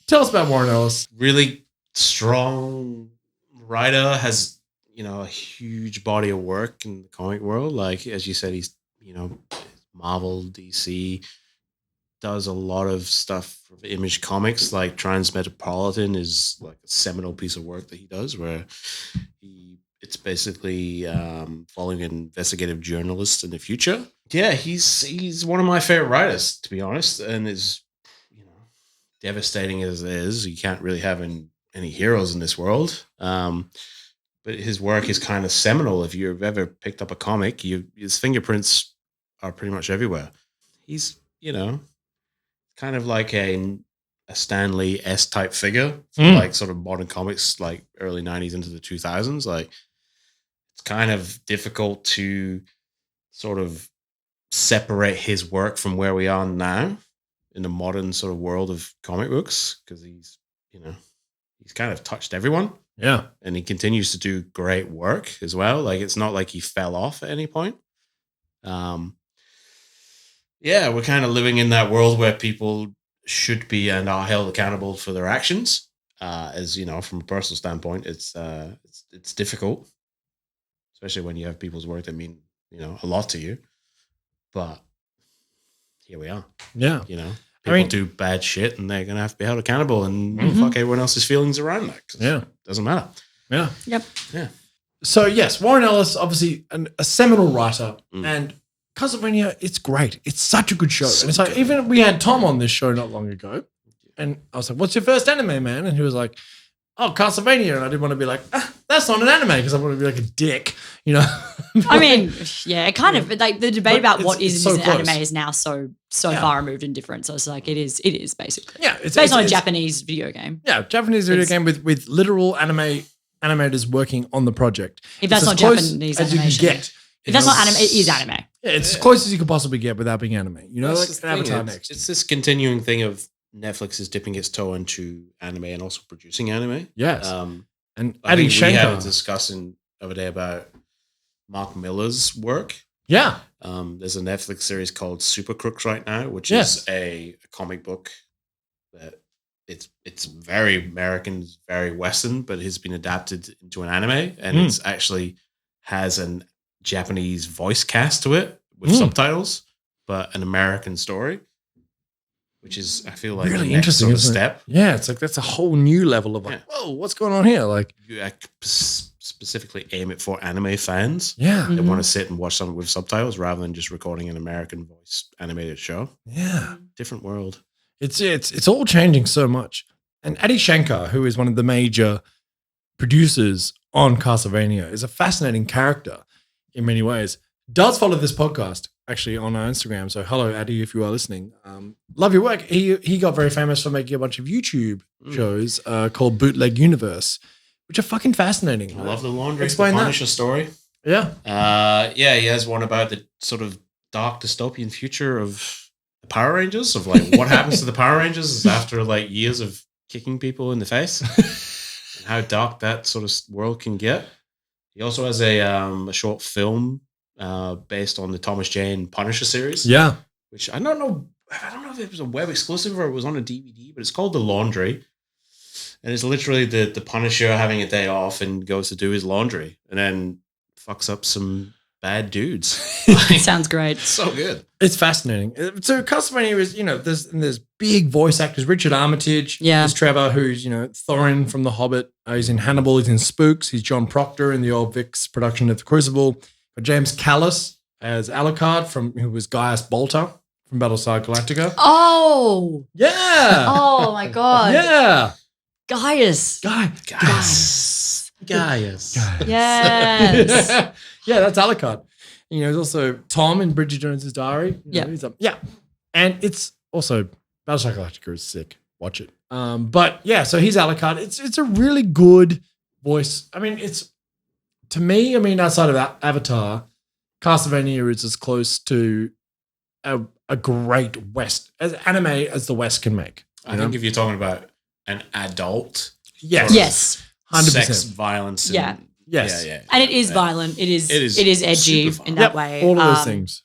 tell us about Warren Ellis. Really strong writer, has, a huge body of work in the comic world. Like, as you said, he's, Marvel, DC, does a lot of stuff for Image Comics. Like Transmetropolitan is like a seminal piece of work that he does where it's basically following an investigative journalist in the future. Yeah, he's one of my favorite writers, to be honest, and is, devastating as it is. You can't really have any heroes in this world. But his work is kind of seminal. If you've ever picked up a comic, his fingerprints are pretty much everywhere. He's, kind of like a Stan Lee-esque type figure, like sort of modern comics, like early 90s into the 2000s. Like, it's kind of difficult to sort of separate his work from where we are now in the modern sort of world of comic books, because he's kind of touched everyone. Yeah. And he continues to do great work as well. Like, it's not like he fell off at any point. Yeah, we're kind of living in that world where people should be and are held accountable for their actions. As from a personal standpoint, it's difficult, especially when you have people's work that mean a lot to you. But here we are. Yeah. People do bad shit and they're gonna have to be held accountable, and fuck everyone else's feelings around that. Yeah, it doesn't matter. Yeah. Yep. Yeah. So yes, Warren Ellis, obviously a seminal writer, and Castlevania, it's great. It's such a good show. And it's like, even we had Tom on this show not long ago, and I was like, "What's your first anime, man?" And he was like, oh, Castlevania. And I didn't want to be like, that's not an anime because I want to be like a dick, you know? I mean, yeah, it kind of like the debate about what it's is so and close. anime is now so Yeah. far removed and different. So it's like it is basically. Yeah, It's based on a Japanese video game. Yeah, Japanese video It's- game with literal animators working on the project. If that's It's not as close Japanese as you can animation. get. If that's not anime, it is anime. Yeah, it's as close as you could possibly get without being anime. You know, That's like the thing, Avatar it's- next. It's this continuing thing of Netflix is dipping its toe into anime and also producing anime. Yes. And I Adi think we had a Shankar. discussion the other day about Mark Miller's work. Yeah. There's a Netflix series called Super Crooks right now, which Yes. is a comic book that it's very American, very Western, but has been adapted into an anime, and it's actually has an Japanese voice cast to it with subtitles, but an American story, which is I feel like Really the next interesting, sort of isn't it? step. Yeah, it's like that's a whole new level of like, Yeah. whoa, what's going on here? Like, You specifically aim it for anime fans yeah, that Mhm. want to sit and watch something with subtitles rather than just recording an American voice animated show. yeah. Different world. It's all changing so much. And Adi Shankar, who is one of the major producers on Castlevania, is a fascinating character in many ways. Does follow this podcast actually on our Instagram. So hello, Adi, if you are listening. Love your work. He got very famous for making a bunch of YouTube shows called Bootleg Universe, which are fucking fascinating. I love the laundry. Explain the that. Punisher story. Yeah. Yeah, he has one about the sort of dark dystopian future of the Power Rangers, of like what happens to the Power Rangers after like years of kicking people in the face, and how dark that sort of world can get. He also has a short film based on the Thomas Jane Punisher series. Yeah. Which I don't know if it was a web exclusive or it was on a DVD, but it's called The Laundry. And it's literally the Punisher having a day off and goes to do his laundry and then fucks up some bad dudes. Sounds great. So good. It's fascinating. So Castlevania is, there's big voice actors. Richard Armitage Yeah. is Trevor, who's, Thorin from The Hobbit. He's in Hannibal. He's in Spooks. He's John Proctor in the old Vix production of The Crucible. But James Callis as Alucard, who was Gaius Bolter from Battlestar Galactica. Oh. Yeah. Oh my god. Yeah. Gaius. Gaius. Gaius. Yes. Yeah, that's Alucard. There's also Tom in Bridget Jones's Diary. Yeah. Yeah. And it's also Battlestar Galactica is sick. Watch it. But yeah, so he's Alucard. It's a really good voice. I mean, outside of Avatar, Castlevania is as close to a great West as anime as the West can make. I think if you're talking about an adult Yes. Yes. 100%. sex, violence, and, Yeah. Yes. yeah. And it is violent. It is edgy super fun. in that way. All of those things.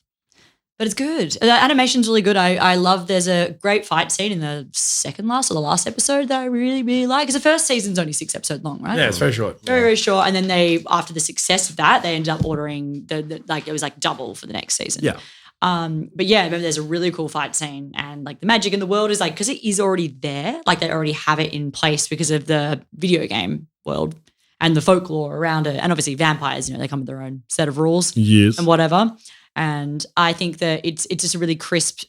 But it's good. The animation's really good. I love there's a great fight scene in the second last or the last episode that I really, really like. Because the first season's only 6 episodes long, right? Yeah, it's very short. Very, very short. And then after the success of that, they ended up ordering it was like double for the next season. Yeah. But yeah, remember there's a really cool fight scene and like the magic in the world is like, because it is already there, like they already have it in place because of the video game world and the folklore around it. And obviously vampires, they come with their own set of rules Yes. and whatever. And I think that it's just a really crisp,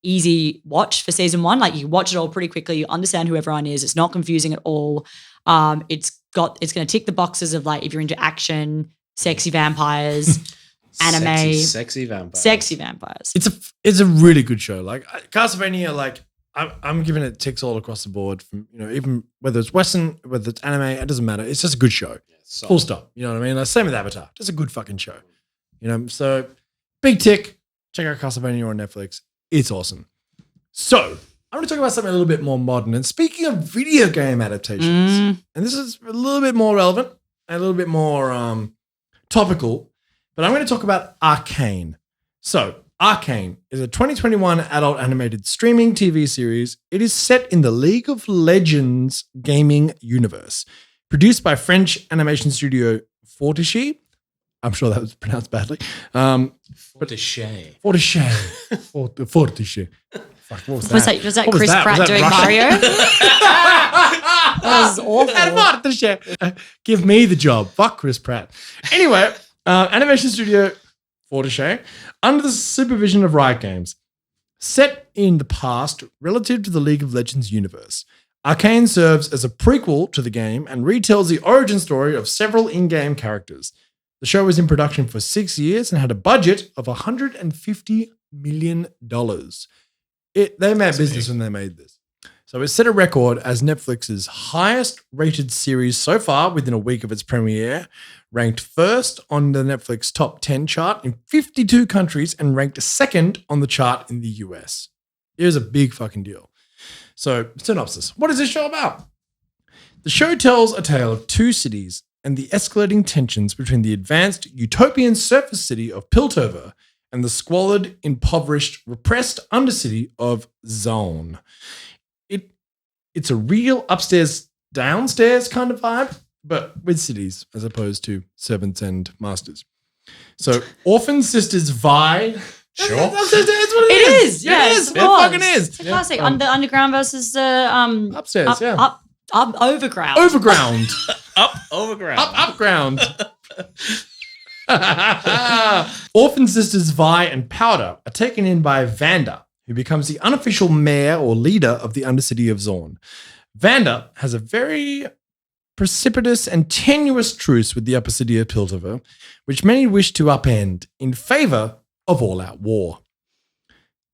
easy watch for season 1. Like you watch it all pretty quickly. You understand who everyone is. It's not confusing at all. It's going to tick the boxes of like, if you're into action, sexy vampires, anime, Sexy vampire. sexy vampires. It's a really good show. Like Castlevania, like I'm giving it ticks all across the board. From even whether it's Western, whether it's anime, it doesn't matter. It's just a good show. So- Full stop. You know what I mean? Like, same with Avatar. Just a good fucking show. So big tick. Check out Castlevania on Netflix. It's awesome. So I'm going to talk about something a little bit more modern. And speaking of video game adaptations, and this is a little bit more relevant and a little bit more topical, but I'm going to talk about Arcane. So Arcane is a 2021 adult animated streaming TV series. It is set in the League of Legends gaming universe. Produced by French animation studio Fortiche. I'm sure that was pronounced badly. Fortiche. Fortiche. Fuck, what was that? Was that What was Chris that? Pratt Was that doing Russian? Mario? That was awful. Fortiche. Give me the job. Fuck Chris Pratt. Anyway, animation studio Fortiche, under the supervision of Riot Games, set in the past relative to the League of Legends universe. Arcane serves as a prequel to the game and retells the origin story of several in-game characters. The show was in production for 6 years and had a budget of $150 million. They made business when they made this. So it set a record as Netflix's highest rated series so far within a week of its premiere, ranked first on the Netflix top 10 chart in 52 countries and ranked second on the chart in the US. It was a big fucking deal. So, synopsis. What is this show about? The show tells a tale of two cities and the escalating tensions between the advanced utopian surface city of Piltover and the squalid, impoverished, repressed undercity of Zone. It's a real upstairs, downstairs kind of vibe, but with cities as opposed to servants and masters. So, Orphan Sisters Vi. Sure. That's what it is. Yeah, It is. of It course. fucking is. It's a classic. The underground versus the Upstairs, overground. Overground. Up overground. Upground. Orphan Sisters Vi and Powder are taken in by Vanda, who becomes the unofficial mayor or leader of the Undercity of Zorn. Vanda has a very precipitous and tenuous truce with the upper city of Piltover, which many wish to upend in favor of all-out war.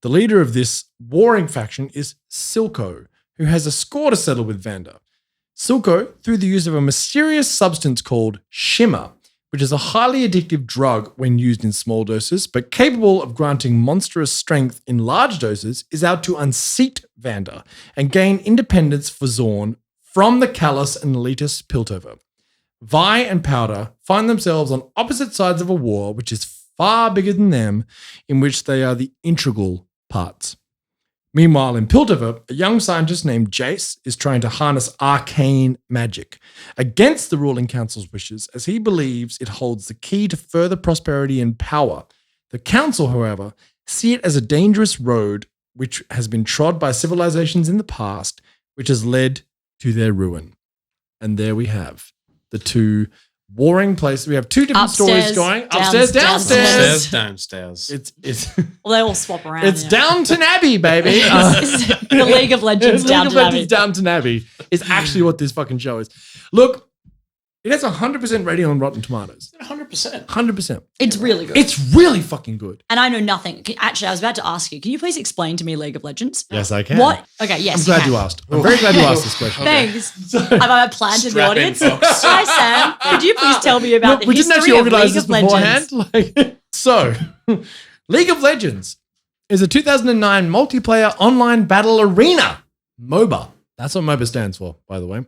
The leader of this warring faction is Silco, who has a score to settle with Vanda. Silco, through the use of a mysterious substance called Shimmer, which is a highly addictive drug when used in small doses, but capable of granting monstrous strength in large doses, is out to unseat Vanda and gain independence for Zorn from the callous and elitist Piltover. Vi and Powder find themselves on opposite sides of a war which is far bigger than them, in which they are the integral parts. Meanwhile, in Piltover, a young scientist named Jace is trying to harness arcane magic against the ruling council's wishes, as he believes it holds the key to further prosperity and power. The council, however, see it as a dangerous road which has been trod by civilizations in the past, which has led to their ruin. And there we have the two warring places. We have two different stories going. Upstairs, downstairs. Downstairs. It's Well, they all swap around. it's Downton Abbey, baby. The League of Legends League of Downton Abbey. Legends Downton Abbey is actually what this fucking show is. Look, it has 100% rating on Rotten Tomatoes. 100%. 100%. It's really good. It's really fucking good. And I know nothing. Actually, I was about to ask you, can you please explain to me League of Legends? Yes, I can. What? Okay, yes. I'm glad can. you asked. I'm very glad you asked this question. Thanks. Have I planted the Strap in, audience? folks. Hi, Sam. Could you please tell me about Look, the we didn't history actually of organize League this of Legends? beforehand. So, League of Legends is a 2009 multiplayer online battle arena, MOBA. That's what MOBA stands for, by the way.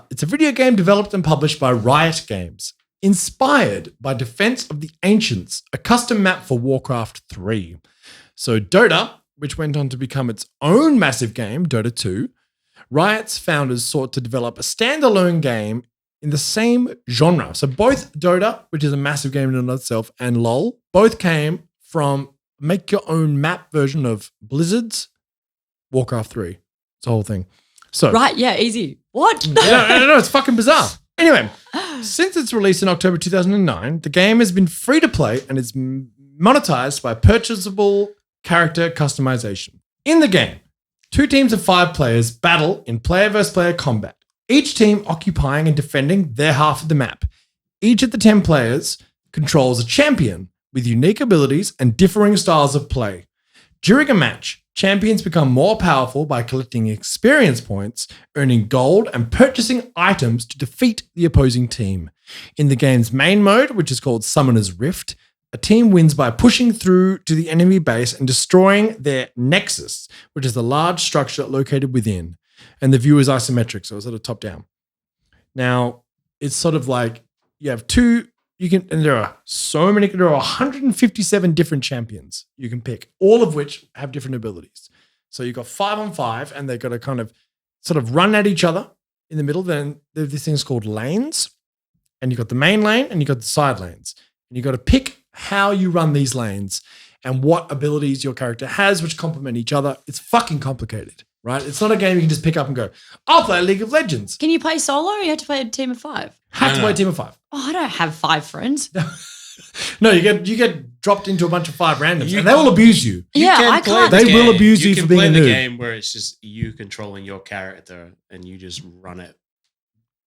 It's a video game developed and published by Riot Games, inspired by Defense of the Ancients, a custom map for Warcraft 3. So Dota, which went on to become its own massive game, Dota 2, Riot's founders sought to develop a standalone game in the same genre. So both Dota, which is a massive game in and of itself, and LoL, both came from make your own map version of Blizzard's Warcraft 3. It's the whole thing. So Right, yeah, easy. What? no, it's fucking bizarre. Anyway, since its release in October 2009, the game has been free to play and is monetized by purchasable character customization. In the game, 2 teams of 5 players battle in player versus player combat, each team occupying and defending their half of the map. Each of the 10 players controls a champion with unique abilities and differing styles of play. During a match, champions become more powerful by collecting experience points, earning gold, and purchasing items to defeat the opposing team. In the game's main mode, which is called Summoner's Rift, a team wins by pushing through to the enemy base and destroying their nexus, which is the large structure located within. And the view is isometric, so it's sort of top down. Now, it's sort of like you have and there are so many, there are 157 different champions you can pick, all of which have different abilities. So you've got 5-on-5, and they've got to kind of sort of run at each other in the middle. Then there's these things called lanes, and you've got the main lane and you've got the side lanes. And you've got to pick how you run these lanes and what abilities your character has, which complement each other. It's fucking complicated, right? It's not a game you can just pick up and go, I'll play League of Legends. Can you play solo or you have to play a team of 5? Have to play a team of 5. Oh, I don't have 5 friends. No, you get dropped into a bunch of 5 randoms, and they will abuse you. Yeah, can I play can't. the They will game. abuse you for being can a play the noob. game where it's just you controlling your character and you just run it.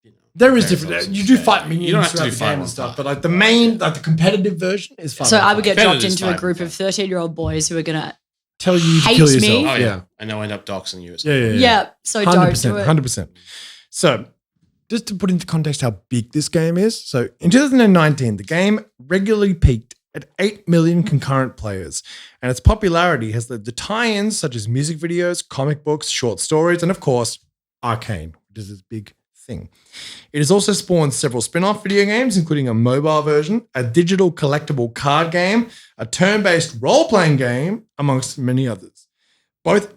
You know, There is very different. close You to do the fight game. minions You don't have to throughout do the fight game on and stuff, fight. but like the main, like the competitive version is 5 So on I would 5. get dropped Competitive into a five group on of five. 13-year-old boys who are going to, tell you to hates kill me. yourself. Oh, Yeah. yeah. And they'll end up doxing you. Yeah. so don't do it. 100%. So, just to put into context how big this game is. So, in 2019, the game regularly peaked at 8 million concurrent players, and its popularity has led to tie-ins such as music videos, comic books, short stories, and of course, Arcane, which is this big thing. It has also spawned several spin-off video games, including a mobile version, a digital collectible card game, a turn-based role-playing game, amongst many others. Both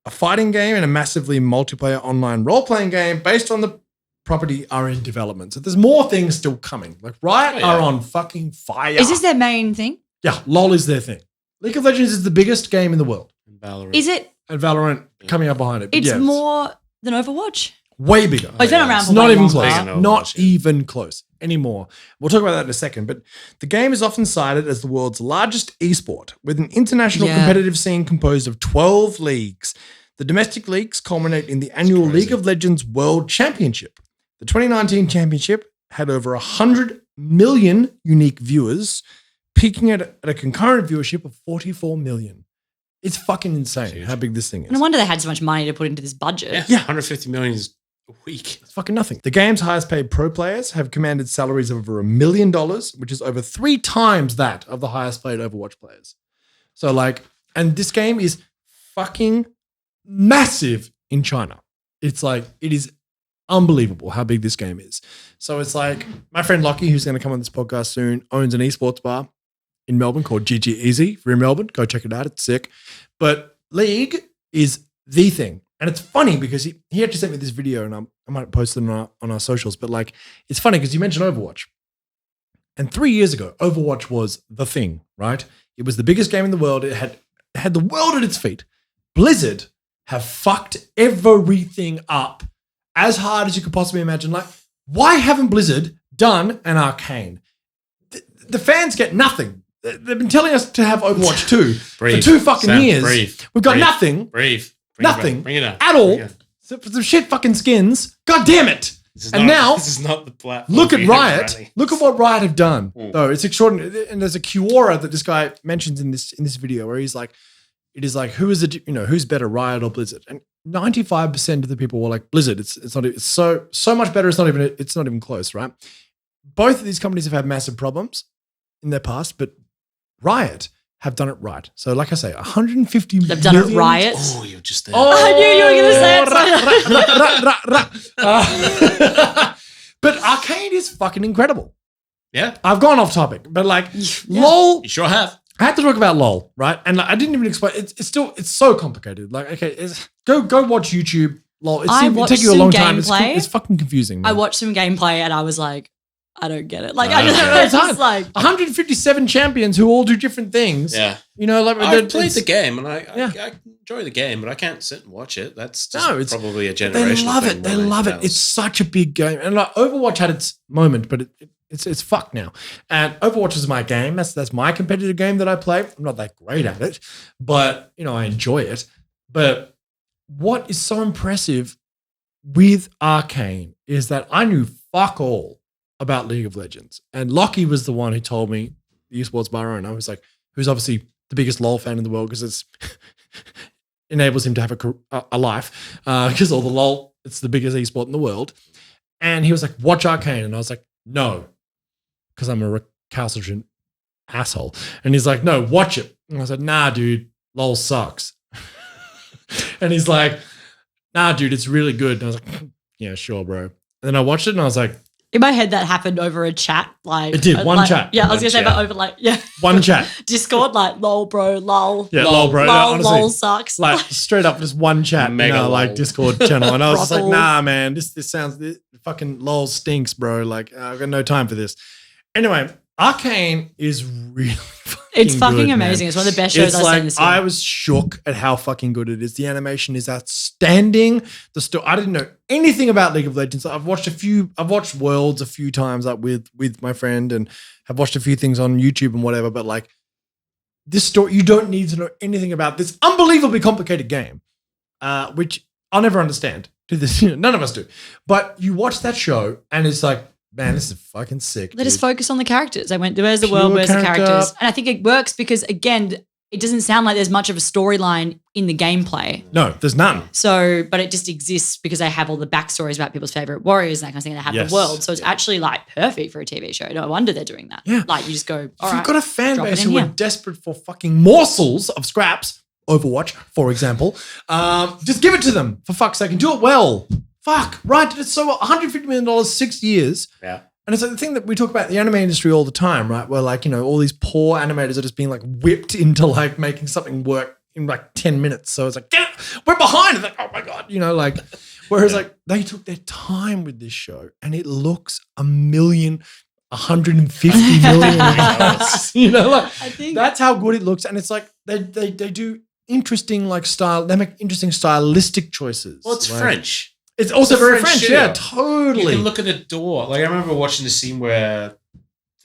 a fighting game and a massively multiplayer online role-playing game based on the property are in development. So there's more things still coming. Like Riot are on fucking fire. Is this their main thing? Yeah, LOL is their thing. League of Legends is the biggest game in the world. And Valorant. Is it? And Valorant coming up behind it. But It's yeah, more than Overwatch? way bigger. Oh, it's been around It's for not way even longer. close. Bigger than Not Overwatch, yeah. even close anymore. We'll talk about that in a second. But the game is often cited as the world's largest esport, with an international Yeah. competitive scene composed of 12 leagues. The domestic leagues culminate in the annual crazy. League of Legends World Championship. The 2019 championship had over 100 million unique viewers, peaking at a concurrent viewership of 44 million. It's fucking insane Huge. how big this thing is. No wonder they had so much money to put into this budget. Yeah, 150 million is a week. It's fucking nothing. The game's highest paid pro players have commanded salaries of over $1 million, which is over 3 times that of the highest paid Overwatch players. So like, and this game is fucking massive in China. It's like, it is unbelievable how big this game is. So it's like, my friend Lockie, who's going to come on this podcast soon, owns an esports bar in Melbourne called GG Easy. If you're in Melbourne, go check it out. It's sick. But League is the thing. And it's funny because he actually sent me this video, and I might post it on our socials, but like, it's funny because you mentioned Overwatch. And 3 years ago, Overwatch was the thing, right? It was the biggest game in the world. It had the world at its feet. Blizzard have fucked everything up as hard as you could possibly imagine. Like, why haven't Blizzard done an Arcane? The fans get nothing. They've been telling us to have Overwatch 2 for 2 fucking Sam, years. breathe, We've got breathe, nothing. Breathe. Nothing Bring it up. at all. Bring it up. So for some shit fucking skins. God damn it. This is And now, this is not the platform. Look at for Riot. running. Look at what Riot have done. Mm. Though it's extraordinary. And there's a Quora that this guy mentions in this video where he's like, it is like, who's better, Riot or Blizzard? And 95% of the people were like, Blizzard. It's not. It's so much better. It's not even close, right? Both of these companies have had massive problems in their past, but Riot have done it right. So, like I say, 150 They've done it right. Oh, you're just there. I knew you were going to say it. But Arcane is fucking incredible. Yeah, I've gone off topic, but like, Yeah. LOL. you sure have. I had to talk about LOL, right? And like, I didn't even explain. It's so complicated. Like, okay, go watch YouTube. LOL. I It'll watched take you a some long time. gameplay. It's fucking confusing. Man. I watched some gameplay and I was like, I don't get it. Like, No, I just, okay. it's just like, 157 champions who all do different things. Yeah, You know, like I played the game and I Yeah. enjoy the game, but I can't sit and watch it. That's just No, it's- probably a They generational love thing it. They more than love it. anything It's else. such a big game. And like Overwatch had its moment, but it's fucked now. And Overwatch is my game. That's my competitive game that I play. I'm not that great at it, but you know, I enjoy it. But what is so impressive with Arcane is that I knew fuck all about League of Legends. And Lockie was the one who told me the esports bar owner. I was like, who's obviously the biggest LOL fan in the world because it's enables him to have a life because all the LOL, it's the biggest esport in the world. And he was like, watch Arcane. And I was like, no, because I'm a recalcitrant asshole. And he's like, no, watch it. And I said, nah, dude, LOL sucks. And he's like, nah, dude, it's really good. And I was like, yeah, sure, bro. And then I watched it and I was like, in my head, that happened over a chat. Like, It did, one like- chat. Yeah, I was One going to say, chat. but over like, yeah. one chat. Discord, like, lol, bro, lol. Yeah, lol, bro. Lol, Honestly, lol sucks. like straight up just one chat in Mega our like lol. Discord channel. And I was just like, Brothel. nah, man, this sounds, this fucking LOL stinks, bro. Like, I've got no time for this. Anyway, Arcane is really It's fucking good, man. amazing. It's one of the best shows It's I've like, seen this year. I was shook at how fucking good it is. The animation is outstanding. The story, I didn't know anything about League of Legends. I've watched Worlds a few times up with my friend and have watched a few things on YouTube and whatever, but like this story, you don't need to know anything about this unbelievably complicated game, which I'll never understand. To this, none of us do. But you watch that show and it's like, man, this is fucking sick. Let us dude. focus on the characters. I went, where's the Pure world, where's the character. characters? And I think it works because, again, it doesn't sound like there's much of a storyline in the gameplay. No, there's none. So, but it just exists because they have all the backstories about people's favorite warriors and that kind of thing. They have Yes. the world. So it's actually like perfect for a TV show. No wonder they're doing that. Yeah. Like you just go, all If right. you've got a fan drop it base in who are here. desperate for fucking morsels of scraps, Overwatch, for example, just give it to them, for fuck's sake, and do it well. Fuck, right? It's so $150 million, 6 years. Yeah. And it's like the thing that we talk about in the anime industry all the time, right? Where like, all these poor animators are just being like whipped into like making something work in like 10 minutes. So it's like, we're behind. It's like, oh my God, whereas like they took their time with this show and it looks 150 million. Like I think that's how good it looks. And it's like they do interesting like style, they make interesting stylistic choices. Well, it's Like, French. It's also It's a very French French, studio. yeah, totally. You can look at the door. Like I remember watching the scene where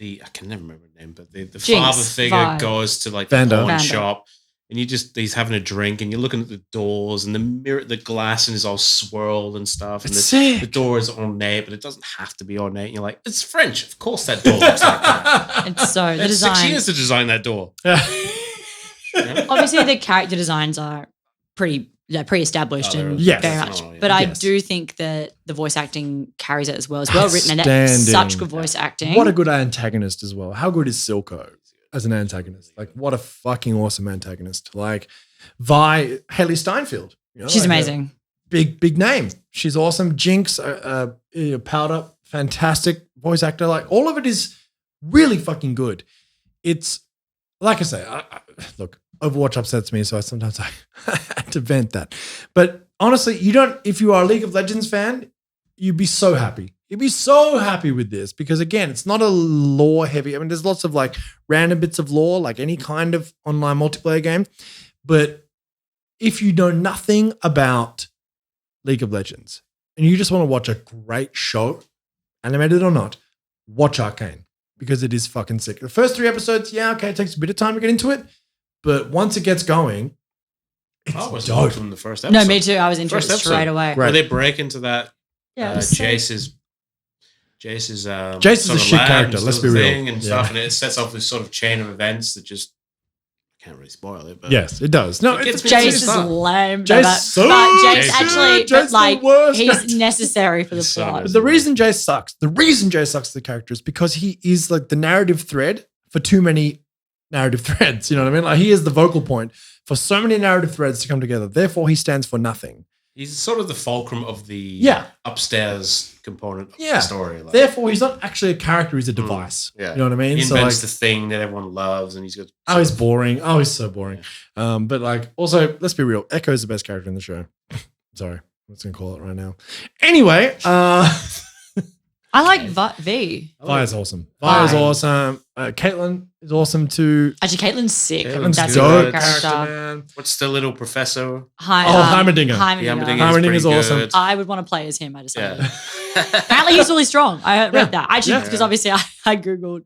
I can never remember the name, but the Jinx, father figure Vi. goes to like Vander. the pawn Vander. shop, and he's having a drink, and you're looking at the doors, and the glass and is all swirled and stuff, and It's the sick. door is ornate, but it doesn't have to be ornate. And you're like, it's French, of course that door looks like that. it's so the It's 6 design. years to design that door. Obviously, the character designs are pretty pre-established Oh, and Yes. very much. Oh, yeah. But I Yes. do think that the voice acting carries it as well. It's well written and that's Outstanding. such good voice acting. What a good antagonist as well. How good is Silco as an antagonist? Like, what a fucking awesome antagonist. Like, Vi, Haley Steinfeld. She's like amazing. big name. She's awesome. Jinx, Powder, fantastic voice actor. Like, all of it is really fucking good. It's, like I say, look, Overwatch upsets me, so sometimes I had to vent that. But honestly, if you are a League of Legends fan, you'd be so happy. You'd be so happy with this because, again, it's not a lore heavy. I mean, there's lots of like random bits of lore, like any kind of online multiplayer game. But if you know nothing about League of Legends and you just want to watch a great show, animated or not, watch Arcane because it is fucking sick. The first 3 episodes, yeah, okay, it takes a bit of time to get into it. But once it gets going, it's I was dope. from the first episode. No, me too. I was into it First straight episode. away. Right. Where they break into that Yeah, it was so- Jace's Jace is sort a of shit land character, let's sort be of real. thing and Yeah. stuff, and it sets off this sort of chain of events that just I can't really spoil it. But Yes, it does. No, It it's gets me Jace to is start. lame. Jace but sucks. Jace Jace actually, Jace but the like worst he's character. necessary for the He's so plot. good. the reason Jace sucks. The reason Jace sucks the character is because he is like the narrative thread for too many narrative threads. You know what I mean? Like he is the vocal point for so many narrative threads to come together. Therefore, he stands for nothing. he's sort of the fulcrum of the Yeah. upstairs component of Yeah. the story. Like, Therefore, he's not actually a character. He's a device. yeah. You know what I mean? he So invents like, the thing that everyone loves, and he's got oh, he's boring. Oh, he's so boring. But like, also, let's be real. Echo's the best character in the show. Sorry, I'm just gonna call it right now. Anyway, I like V. Vi is awesome. Vi is Vi. awesome. Caitlin is awesome too. Actually, Caitlin's sick. Caitlin's That's good. a great Character, character. man. What's the little professor? Hi, Heimerdinger. Heimerdinger. Heimerdinger Heimerdinger is is awesome. good. I would want to play as him. I decided. Yeah. Apparently, he's really strong. I read Yeah. that. I actually, Yeah. because obviously I googled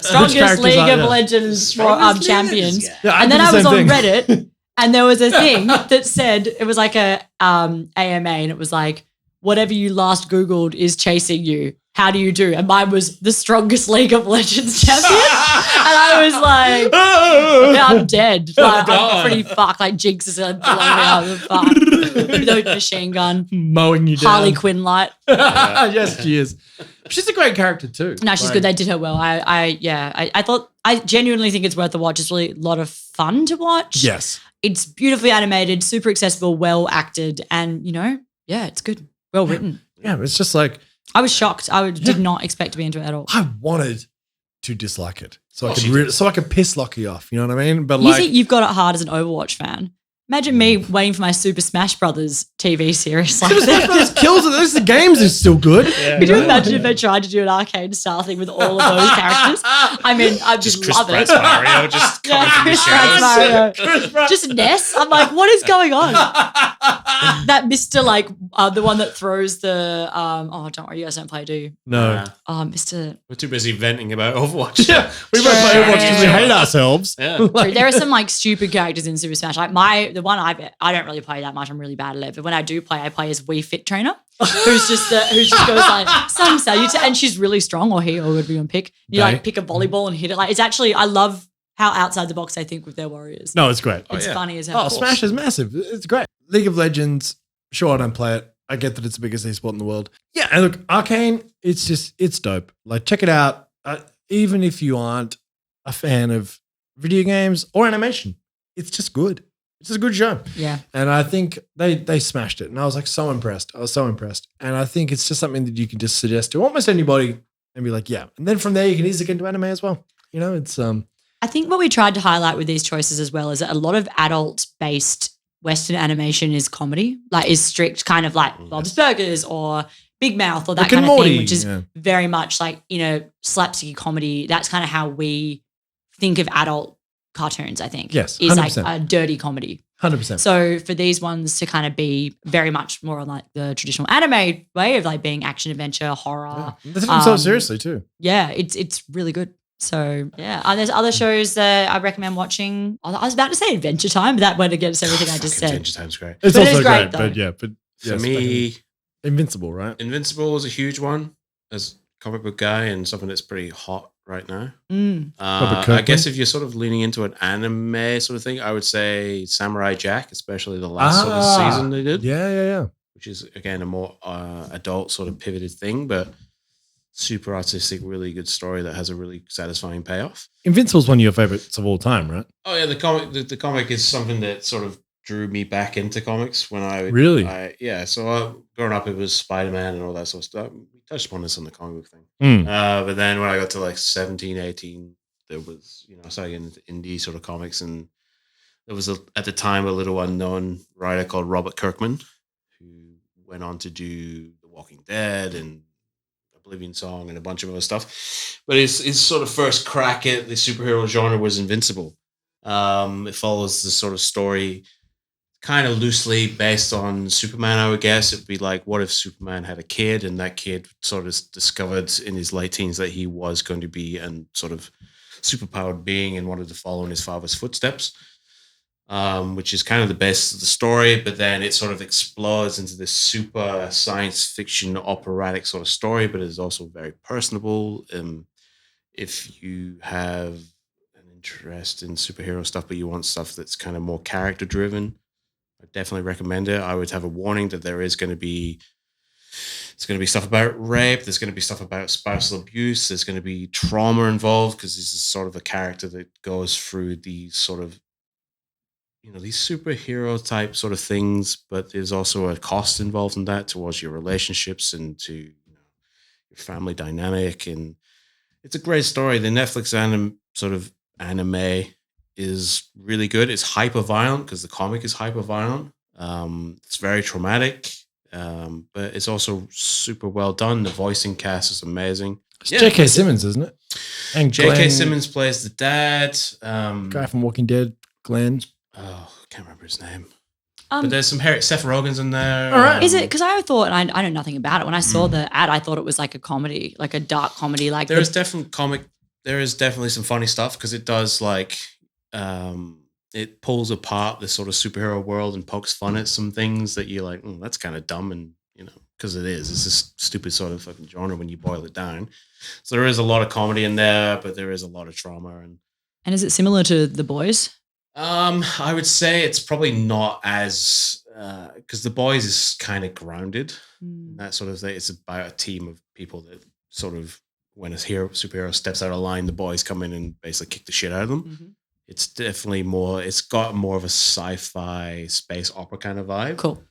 strongest characters League are, of yeah. Legends Strongest champions. leaders, Yeah, And did then I the was same on thing. Reddit and there was a thing that said, it was like a AMA and it was like, whatever you last Googled is chasing you. How do you do? And mine was the strongest League of Legends champion. And I was like, yeah, I'm dead. Like, I'm God. pretty fucked. Like Jinx is blowing me out of the fuck. With a machine gun. Mowing you down. Harley Quinn light. Yes, she is. She's a great character too. No, she's Like, good. They did her well. I thought, I genuinely think it's worth a watch. It's really a lot of fun to watch. Yes. It's beautifully animated, super accessible, well acted, and yeah, it's good. Well written. Yeah, it's just like I was shocked. I did not expect to be into it at all. I wanted to dislike it, so Oh, I she could did. so I could piss Lockie off. You know what I mean? But You like, think you've got it hard as an Overwatch fan. Imagine me waiting for my Super Smash Brothers TV series. Like Super Smash Brothers kills it. At least the games are still good. Could you imagine if they tried to do an Arcane style thing with all of those characters? I mean, I'd just Chris love Pratt's it. Mario just coming Yeah, from the Chris Pratt's shadows. Mario. Just Ness. I'm like, what is going on? That Mr. like the one that throws the oh, don't worry, you guys don't play, do you? No. Mr. We're too busy venting about Overwatch. Yeah, we both play Overwatch because we hate ourselves. Yeah. True. There are some like stupid characters in Super Smash. Like the one I don't really play that much. I'm really bad at it. But when I do play, I play as Wii Fit Trainer, who just goes like some salute, and she's really strong, or he, or would be on pick. You like pick a volleyball and hit it. Like it's actually, I love how outside the box they think with their warriors. No, it's great. It's funny as hell. Oh, Smash is massive. It's great. League of Legends, sure, I don't play it. I get that it's the biggest esport in the world. Yeah, and look, Arcane, it's dope. Like, check it out. Even if you aren't a fan of video games or animation, it's just good. It's a good show. Yeah. And I think they smashed it. And I was like so impressed. I was so impressed. And I think it's just something that you can just suggest to almost anybody and be like, yeah. And then from there, you can easily get into anime as well. You know, it's I think what we tried to highlight with these choices as well is that a lot of adult-based Western animation is comedy, like is strict kind of like Bob's Burgers or Big Mouth or that Rick and kind of Morty, thing, which is very much like, you know, slapsticky comedy. That's kind of how we think of adult cartoons, I think. Yes, is 100%. like a dirty comedy. 100%. So for these ones to kind of be very much more on like the traditional anime way of like being action, adventure, horror. They take themselves seriously too. Yeah, it's really good. So yeah, there's other shows that I recommend watching. I was about to say Adventure Time, but that went against everything I just said. Adventure Time's great. It's But it also is great, great, but For yes, me, Invincible, right? Invincible is a huge one as a comic book guy and something that's pretty hot right now. Mm. I guess if you're sort of leaning into an anime sort of thing, I would say Samurai Jack, especially the last sort of season they did. Yeah. Which is, again, a more adult sort of pivoted thing, but super artistic, really good story that has a really satisfying payoff. Invincible's one of your favorites of all time, right? Oh yeah, the comic is something that sort of drew me back into comics when I Really? So growing up, it was Spider-Man and all that sort of stuff. We touched upon this on the comic book thing. Mm. But then when I got to like 17, 18, there was, I started getting into indie sort of comics, and there was at the time a little unknown writer called Robert Kirkman, who went on to do The Walking Dead and Oblivion Song and a bunch of other stuff. But his sort of first crack at the superhero genre was Invincible. It follows the sort of story kind of loosely based on Superman, I would guess. It'd be like, what if Superman had a kid and that kid sort of discovered in his late teens that he was going to be a sort of superpowered being and wanted to follow in his father's footsteps, which is kind of the base of the story. But then it sort of explodes into this super science fiction operatic sort of story, but it's also very personable. If you have an interest in superhero stuff, but you want stuff that's kind of more character driven, I definitely recommend it. I would have a warning that there's going to be stuff about rape. There's going to be stuff about spousal abuse. There's going to be trauma involved, because this is sort of a character that goes through these sort of, these superhero type sort of things, but there's also a cost involved in that towards your relationships and to your family dynamic. And it's a great story. The Netflix anime is really good. It's hyper violent because the comic is hyper violent. It's very traumatic, but it's also super well done. The voicing cast is amazing. It's J.K. Simmons, isn't it? And J.K. Simmons plays the dad. Guy from Walking Dead, Glenn. Oh, I can't remember his name. But there's some Seth Rogen's in there. All right. Is it, because I thought, and I know nothing about it, when I saw the ad, I thought it was like a comedy, like a dark comedy. Like there is definitely some funny stuff, because it does it pulls apart the sort of superhero world and pokes fun at some things that you're like, that's kind of dumb, and because it's this stupid sort of fucking genre when you boil it down. So there is a lot of comedy in there, but there is a lot of trauma. And is it similar to The Boys? I would say it's probably not as because The Boys is kind of grounded, that sort of thing. It's about a team of people that sort of, when a superhero steps out of line, the boys come in and basically kick the shit out of them. Mm-hmm. It's definitely it's got more of a sci-fi space opera kind of vibe. Cool.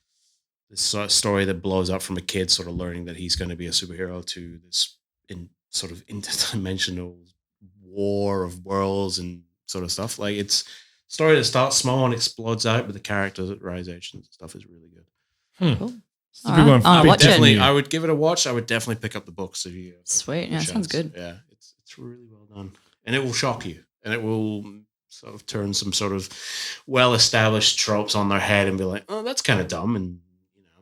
This sort of story that blows up from a kid sort of learning that he's going to be a superhero to this interdimensional war of worlds and sort of stuff. Like it's story that starts small and explodes out with the characterizations and stuff is really good. Cool. It's a big one. I'll watch it. I would give it a watch. I would definitely pick up the books if you. Sweet. Yeah, sounds good. Yeah, it's really well done, and it will shock you, and it will sort of turn some sort of well-established tropes on their head and be like, oh, that's kind of dumb. And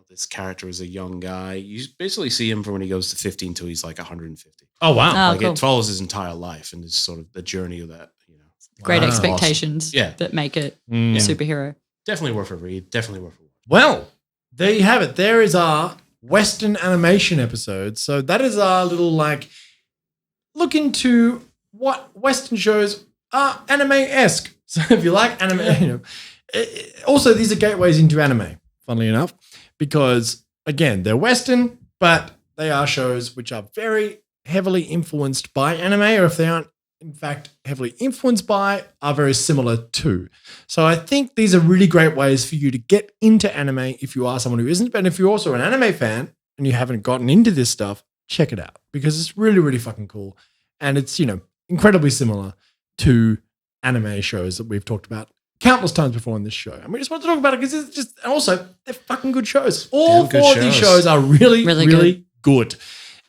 this character is a young guy. You basically see him from when he goes to 15 till he's like 150. Oh wow! Oh, cool. It follows his entire life and it's sort of the journey of that. Great Wow. expectations Yeah. that make it Mm. a superhero. Definitely worth a read. Definitely worth a watch. Well, there you have it. There is our Western animation episode. So that is our little look into what Western shows are anime-esque. So if you like anime, also these are gateways into anime, funnily enough, because again, they're Western, but they are shows which are very heavily influenced by anime, or if they aren't, in fact, heavily influenced by, are very similar to. So I think these are really great ways for you to get into anime if you are someone who isn't. But if you're also an anime fan and you haven't gotten into this stuff, check it out because it's really, really fucking cool. And it's, incredibly similar to anime shows that we've talked about countless times before on this show. And we just want to talk about it because it's just, and also, they're fucking good shows. All Damn good four of these shows. shows are really, Really really good.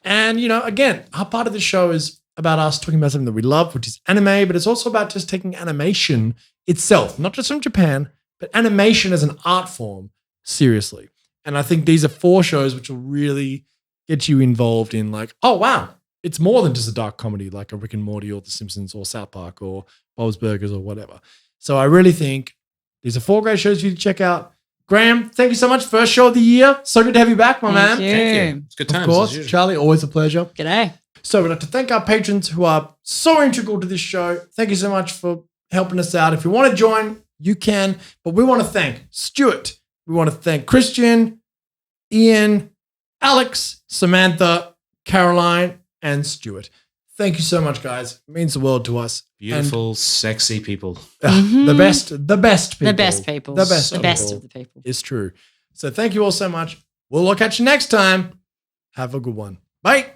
And, again, our part of the show is about us talking about something that we love, which is anime, but it's also about just taking animation itself, not just from Japan, but animation as an art form seriously. And I think these are 4 shows which will really get you involved in oh, wow, it's more than just a dark comedy like a Rick and Morty or The Simpsons or South Park or Bob's Burgers or whatever. So I really think these are 4 great shows for you to check out. Graeme, thank you so much. First show of the year. So good to have you back, my man. you. Thank you. It's good times. Of course, as usual. Charlie, always a pleasure. G'day. So we'd like to thank our patrons who are so integral to this show. Thank you so much for helping us out. If you want to join, you can. But we want to thank Stuart. We want to thank Christian, Ian, Alex, Samantha, Caroline, and Stuart. Thank you so much, guys. It means the world to us. Beautiful, sexy people. The best people. The best people. The best The best people of the people. is true. So thank you all so much. We'll catch you next time. Have a good one. Bye.